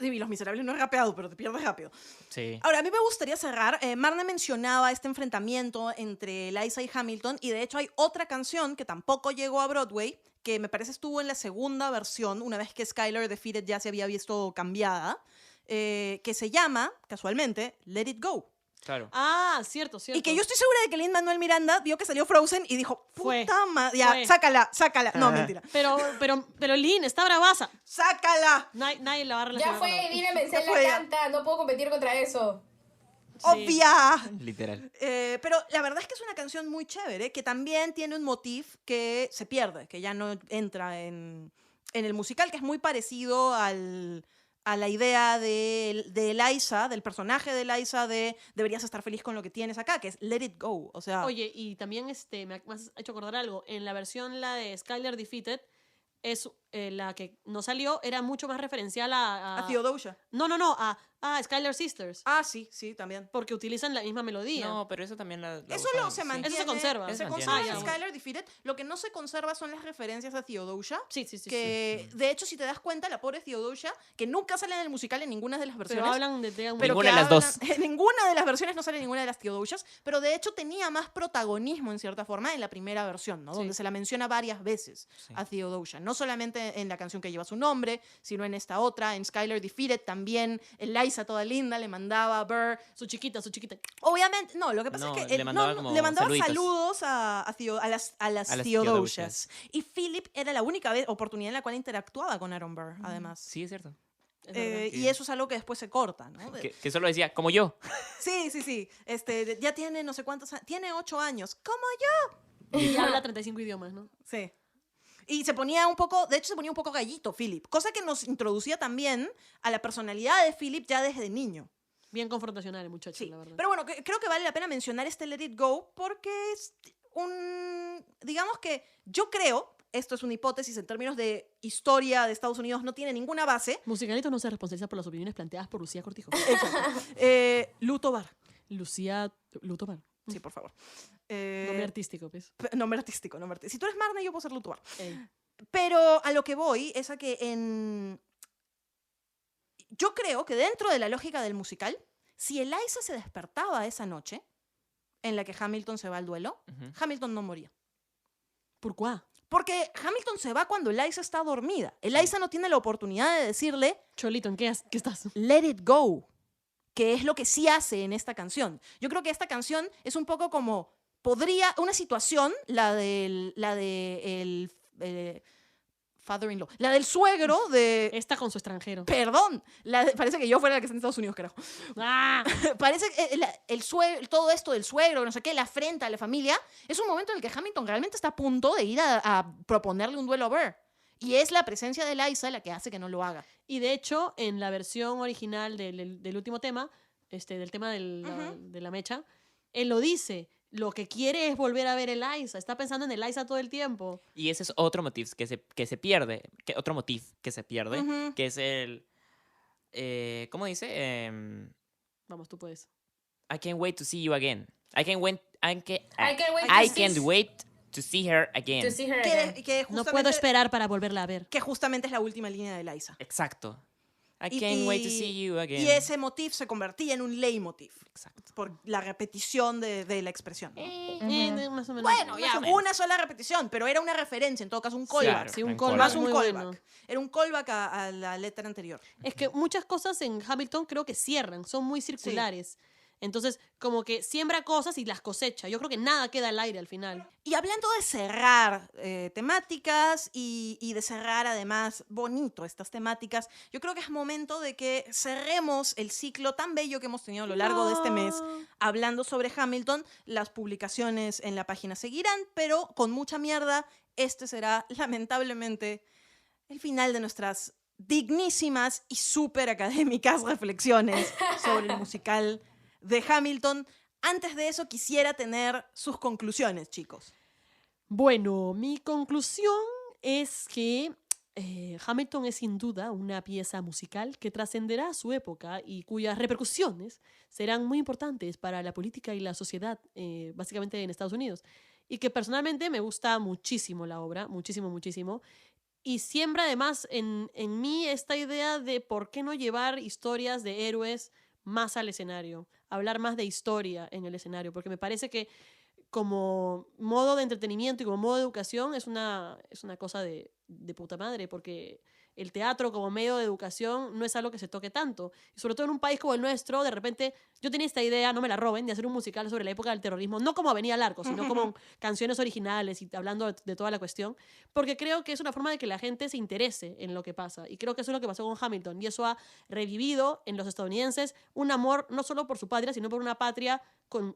Sí, Los Miserables no es rapeado, pero te pierdes rápido. Sí. Ahora, a mí me gustaría cerrar. Marne mencionaba este enfrentamiento entre Eliza y Hamilton, y de hecho hay otra canción que tampoco llegó a Broadway, que me parece estuvo en la segunda versión, una vez que Skylar Defeated ya se había visto cambiada, que se llama, casualmente, Let It Go. Claro. Ah, cierto, cierto. Y que yo estoy segura de que Lin-Manuel Miranda vio que salió Frozen y dijo, Fue, puta madre, ya, fue. sácala. No, mentira. Pero Lynn, está bravaza. ¡Sácala! Nadie la va a Ya relacionar con la fue, otra. Dina Menzel Ya fue, la ya. canta, no puedo competir contra eso. Sí. ¡Obvia! Literal. Pero la verdad es que es una canción muy chévere, que también tiene un motif que se pierde, que ya no entra en el musical, que es muy parecido a la idea de Eliza, del personaje de Eliza, de deberías estar feliz con lo que tienes acá, que es Let It Go. O sea, Oye, y también me has hecho acordar algo. En la versión, la de Skylar Defeated, es la que no salió, era mucho más referencial a Theodosia. No, a Skylar Sisters. Ah, sí, también. Porque utilizan la misma melodía. No, pero eso también la Eso usaban, se sí. mantiene. Eso se conserva. Se Eso se conserva mantiene, en sí. Skylar Defeated. Lo que no se conserva son las referencias a Theodosia. Sí. Que, de hecho, si te das cuenta, la pobre Theodosia, que nunca sale en el musical en ninguna de las versiones. Pero hablan de pero Ninguna que de las hablan- dos. En ninguna de las versiones no sale ninguna de las Theodosias, pero de hecho tenía más protagonismo en cierta forma en la primera versión, ¿no? Sí. Donde se la menciona varias veces Sí. a Theodosia. No solamente en la canción que lleva su nombre, sino en esta otra, en Skylar Defeated también. Eliza toda linda le mandaba a Burr. Su chiquita. Obviamente, no, lo que pasa No, es que le mandaba como le mandaba saluditos. saludos a las A las Theodosias. Y Philip era la única oportunidad en la cual interactuaba con Aaron Burr, además. Sí, es cierto. Es verdad. Y eso es algo que después se corta, ¿no? Que solo decía, como yo. Sí. Ya tiene no sé cuántos años. Tiene 8 años. ¿Cómo Y habla 35 idiomas, ¿no? Sí. Y se ponía un poco, de hecho se ponía un poco gallito Philip, cosa que nos introducía también a la personalidad de Philip ya desde niño. Bien confrontacional el muchacho, Sí, la verdad. pero bueno, creo que vale la pena mencionar este Let It Go porque es digamos que yo creo, esto es una hipótesis en términos de historia de Estados Unidos, no tiene ninguna base. Musicalito no se responsabiliza por las opiniones planteadas por Lucía Cortijo. Luto Bar. Lucía Lutobar. Sí, por favor. Nombre artístico, pues. Nombre artístico, nombre artístico. Si tú eres Marne, yo puedo ser Luto Bar. Ey. Pero a lo que voy es a que yo creo que dentro de la lógica del musical, si Eliza se despertaba esa noche en la que Hamilton se va al duelo, Ujú. Hamilton no moría. ¿Por qué? Porque Hamilton se va cuando Eliza está dormida. Eliza no tiene la oportunidad de decirle, Cholito, ¿en qué estás? let it go, que es lo que sí hace en esta canción. Yo creo que esta canción es un poco como, una situación, la de el father-in-law, la del suegro de... Está con su extranjero. Perdón, parece que yo fuera la que está en Estados Unidos, creo. ¡Ah! Parece que todo esto del suegro, no sé qué, la afrenta a la familia, es un momento en el que Hamilton realmente está a punto de ir a proponerle un duelo a Burr. Y es la presencia de Eliza la que hace que no lo haga. Y de hecho, en la versión original del último tema, del tema Ujú. de la mecha, él lo dice. Lo que quiere es volver a ver a Eliza. Está pensando en Eliza todo el tiempo. Y ese es otro motif que se pierde. Otro motif que se pierde, Ujú. que es el... ¿cómo dice? Vamos, tú puedes. I can't wait to see you again. I can't wait to see her again. To see her Que, again. que No justamente, puedo esperar para volverla a ver. que justamente es la última línea de Eliza. Exacto. I Y- can't wait to y- see you again. Y ese motif se convertía en un leitmotiv Exacto. por la repetición de la expresión. ¿no? Más o menos. Bueno, Más ya, o menos. una sola repetición, pero era una referencia, en todo caso, un callback. Claro, Sí, un en callback Más un muy callback. bueno. Era un callback a la letra anterior. Es que muchas cosas en Hamilton creo que cierran, son muy circulares. Entonces, como que siembra cosas y las cosecha. Yo creo que nada queda al aire al final. Y hablando de cerrar temáticas y de cerrar además bonito estas temáticas, yo creo que es momento de que cerremos el ciclo tan bello que hemos tenido a lo largo de este mes hablando sobre Hamilton. Las publicaciones en la página seguirán, pero con mucha mierda, este será lamentablemente el final de nuestras dignísimas y súper académicas reflexiones sobre el musical de Hamilton. Antes de eso, quisiera tener sus conclusiones, chicos. Bueno, mi conclusión es que Hamilton es sin duda una pieza musical que trascenderá su época y cuyas repercusiones serán muy importantes para la política y la sociedad, básicamente en Estados Unidos. Y que personalmente me gusta muchísimo la obra, muchísimo, muchísimo. Y siembra además en mí esta idea de por qué no llevar historias de héroes más al escenario, hablar más de historia en el escenario, porque me parece que como modo de entretenimiento y como modo de educación es una cosa de puta madre, porque el teatro como medio de educación no es algo que se toque tanto. Y sobre todo en un país como el nuestro, de repente yo tenía esta idea, no me la roben, de hacer un musical sobre la época del terrorismo, no como Avenida al Arco, sino como canciones originales y hablando de toda la cuestión, porque creo que es una forma de que la gente se interese en lo que pasa. Y creo que eso es lo que pasó con Hamilton. Y eso ha revivido en los estadounidenses un amor no solo por su patria, sino por una patria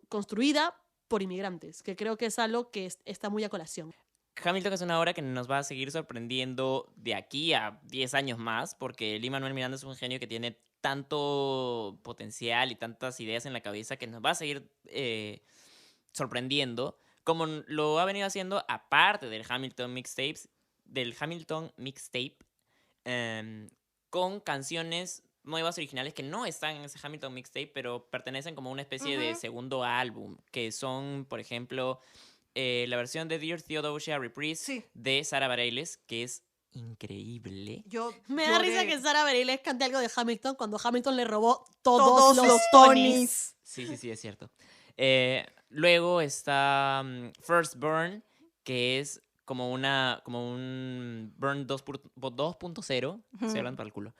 construida por inmigrantes, que creo que es algo que está muy a colación. Hamilton es una obra que nos va a seguir sorprendiendo de aquí a 10 años más, porque Lin-Manuel Miranda es un genio que tiene tanto potencial y tantas ideas en la cabeza que nos va a seguir sorprendiendo, como lo ha venido haciendo aparte del Hamilton Mixtape, con canciones nuevas originales que no están en ese Hamilton Mixtape, pero pertenecen como una especie de segundo álbum, que son, por ejemplo, la versión de Dear Theodosia Reprise Sí. de Sara Bareilles, que es increíble. Me da lloré risa que Sara Bareilles cante algo de Hamilton cuando Hamilton le robó todos los Tonys. Sí, es cierto. Luego está First Burn, que es como un Burn 2.0. Estoy hablando para el culo.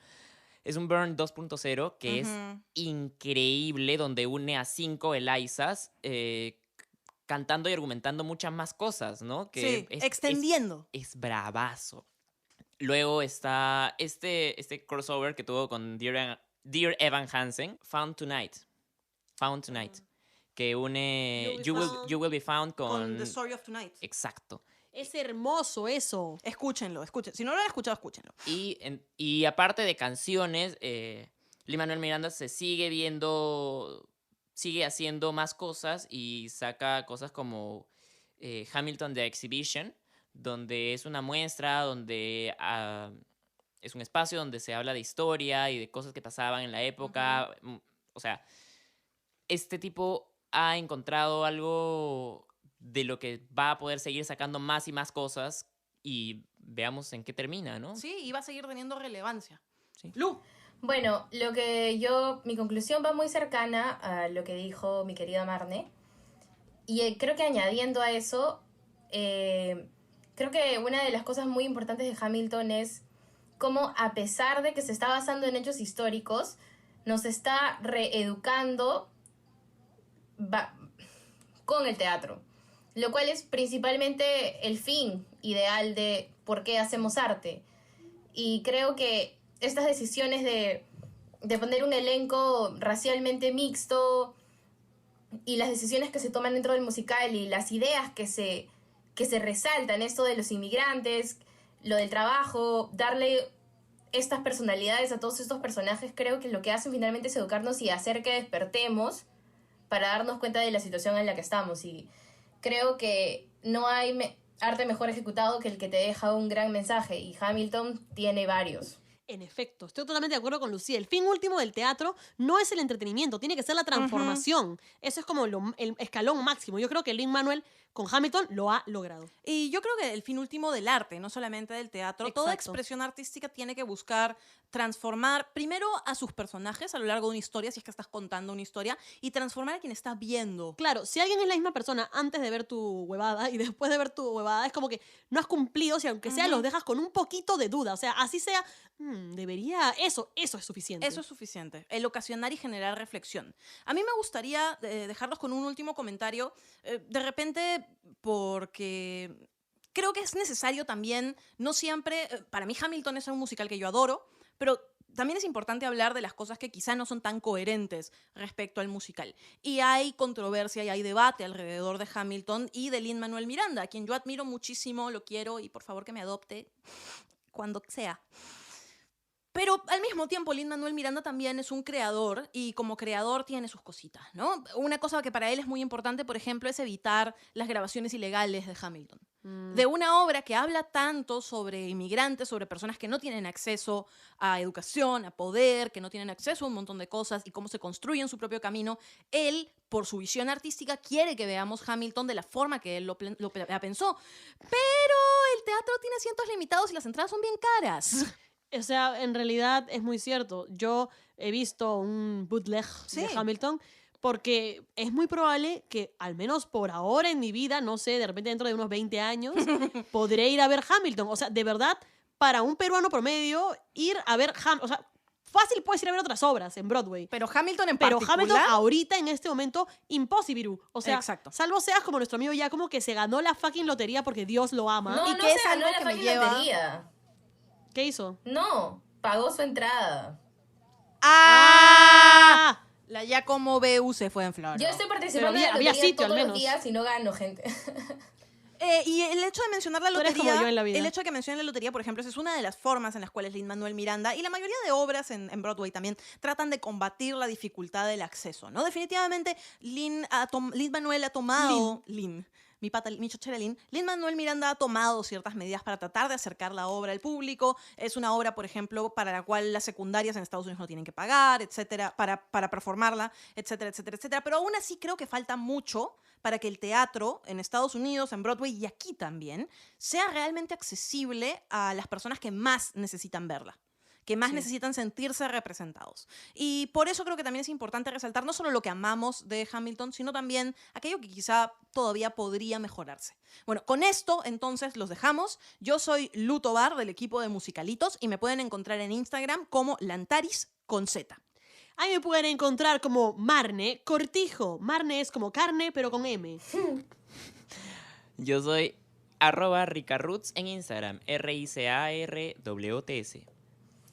Es un Burn 2.0 que es increíble, donde une a 5 Elizas cantando y argumentando muchas más cosas, ¿no? Que Sí, extendiendo. es bravazo. Luego está este crossover que tuvo con Dear Evan Hansen, Found Tonight, que une You Will Be Found Con The Story of Tonight. Exacto. Es hermoso eso. Escúchenlo. Si no lo han escuchado, escúchenlo. Y aparte de canciones, Lin-Manuel Miranda se sigue viendo, sigue haciendo más cosas y saca cosas como Hamilton The Exhibition, donde es una muestra, donde es un espacio donde se habla de historia y de cosas que pasaban en la época. O sea, este tipo ha encontrado algo de lo que va a poder seguir sacando más y más cosas y veamos en qué termina, ¿no? Sí, y va a seguir teniendo relevancia. Sí. Lu. Bueno, mi conclusión va muy cercana a lo que dijo mi querida Marne. Y creo que añadiendo a eso, creo que una de las cosas muy importantes de Hamilton es cómo, a pesar de que se está basando en hechos históricos, nos está reeducando con el teatro. Lo cual es principalmente el fin ideal de por qué hacemos arte. Y creo que estas decisiones de poner un elenco racialmente mixto y las decisiones que se toman dentro del musical y las ideas que se resaltan, esto de los inmigrantes, lo del trabajo, darle estas personalidades a todos estos personajes, creo que lo que hacen finalmente es educarnos y hacer que despertemos para darnos cuenta de la situación en la que estamos. Y creo que no hay arte mejor ejecutado que el que te deja un gran mensaje, y Hamilton tiene varios. En efecto, estoy totalmente de acuerdo con Lucía. El fin último del teatro no es el entretenimiento, tiene que ser la transformación. Eso es como el escalón máximo. Yo creo que Lin-Manuel con Hamilton lo ha logrado. Y yo creo que el fin último del arte, no solamente del teatro, Exacto. toda expresión artística tiene que buscar transformar primero a sus personajes a lo largo de una historia, si es que estás contando una historia, y transformar a quien está viendo. Claro, si alguien es la misma persona antes de ver tu huevada y después de ver tu huevada, es como que no has cumplido, si aunque sea los dejas con un poquito de duda. O sea, así sea, debería... Eso es suficiente. Eso es suficiente, el ocasionar y generar reflexión. A mí me gustaría dejarlos con un último comentario, de repente porque creo que es necesario también, no siempre, para mí Hamilton es un musical que yo adoro, pero también es importante hablar de las cosas que quizá no son tan coherentes respecto al musical. Y hay controversia y hay debate alrededor de Hamilton y de Lin-Manuel Miranda, a quien yo admiro muchísimo, lo quiero y por favor que me adopte cuando sea. Pero al mismo tiempo, Lin-Manuel Miranda también es un creador y como creador tiene sus cositas, ¿no? Una cosa que para él es muy importante, por ejemplo, es evitar las grabaciones ilegales de Hamilton. De una obra que habla tanto sobre inmigrantes, sobre personas que no tienen acceso a educación, a poder, que no tienen acceso a un montón de cosas y cómo se construyen su propio camino, él, por su visión artística, quiere que veamos Hamilton de la forma que él la pensó. Pero el teatro tiene asientos limitados y las entradas son bien caras. O sea, en realidad es muy cierto. Yo he visto un bootleg de Hamilton porque es muy probable que, al menos por ahora en mi vida, no sé, de repente dentro de unos 20 años, podré ir a ver Hamilton. O sea, de verdad, para un peruano promedio, ir a ver Hamilton... O sea, fácil puedes ir a ver otras obras en Broadway. Pero Hamilton en Pero particular... Hamilton ahorita, en este momento, imposible. O sea, exacto. Salvo seas como nuestro amigo Giacomo, que se ganó la fucking lotería porque Dios lo ama. No, ¿Y no qué es se ganó algo la que me fucking lleva? lotería. ¿Qué hizo? No, pagó su entrada. ¡Ah! La Giacomo BU se fue en flor. Yo estoy participando Pero en la había lotería sitio, al todos los menos. días y no gano, gente. Y el hecho de mencionar la Tú eres lotería, como yo en la vida. el hecho de que mencione la lotería, por ejemplo, esa es una de las formas en las cuales Lin-Manuel Miranda y la mayoría de obras en Broadway también tratan de combatir la dificultad del acceso, ¿no? Definitivamente Lin-Manuel ha tomado... Mi chochera Lin-Manuel Miranda ha tomado ciertas medidas para tratar de acercar la obra al público. Es una obra, por ejemplo, para la cual las secundarias en Estados Unidos no tienen que pagar, etcétera, para performarla, etcétera, etcétera, etcétera. Pero aún así creo que falta mucho para que el teatro en Estados Unidos, en Broadway y aquí también, sea realmente accesible a las personas que más necesitan verla, que más necesitan sentirse representados. Y por eso creo que también es importante resaltar no solo lo que amamos de Hamilton, sino también aquello que quizá todavía podría mejorarse. Bueno, con esto entonces los dejamos. Yo soy Lu Tobar del equipo de Musicalitos y me pueden encontrar en Instagram como Lantaris con Z. Ahí me pueden encontrar como Marne Cortijo. Marne es como carne, pero con M. Yo soy @ricaroots en Instagram, RICARWTS.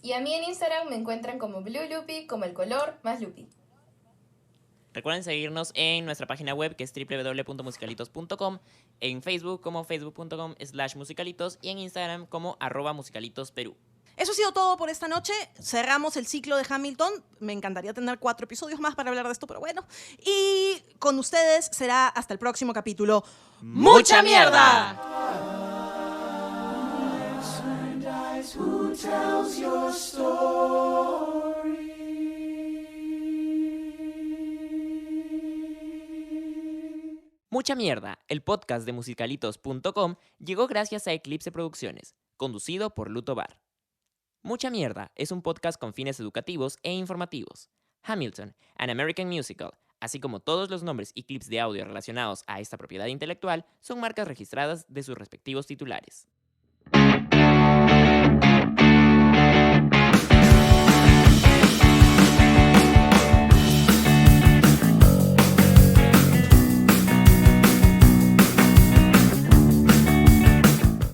Y a mí en Instagram me encuentran como Blue Lupi, como el color más Lupi. Recuerden seguirnos en nuestra página web que es www.musicalitos.com, en Facebook como facebook.com/musicalitos y en Instagram como @musicalitosperú. Eso ha sido todo por esta noche. Cerramos el ciclo de Hamilton. Me encantaría tener 4 episodios más para hablar de esto, pero bueno. Y con ustedes será hasta el próximo capítulo. ¡Mucha mierda! Mucha Mierda, el podcast de musicalitos.com, llegó gracias a Eclipse Producciones, conducido por Luto Bar. Mucha Mierda es un podcast con fines educativos e informativos. Hamilton, An American Musical, así como todos los nombres y clips de audio relacionados a esta propiedad intelectual, son marcas registradas de sus respectivos titulares.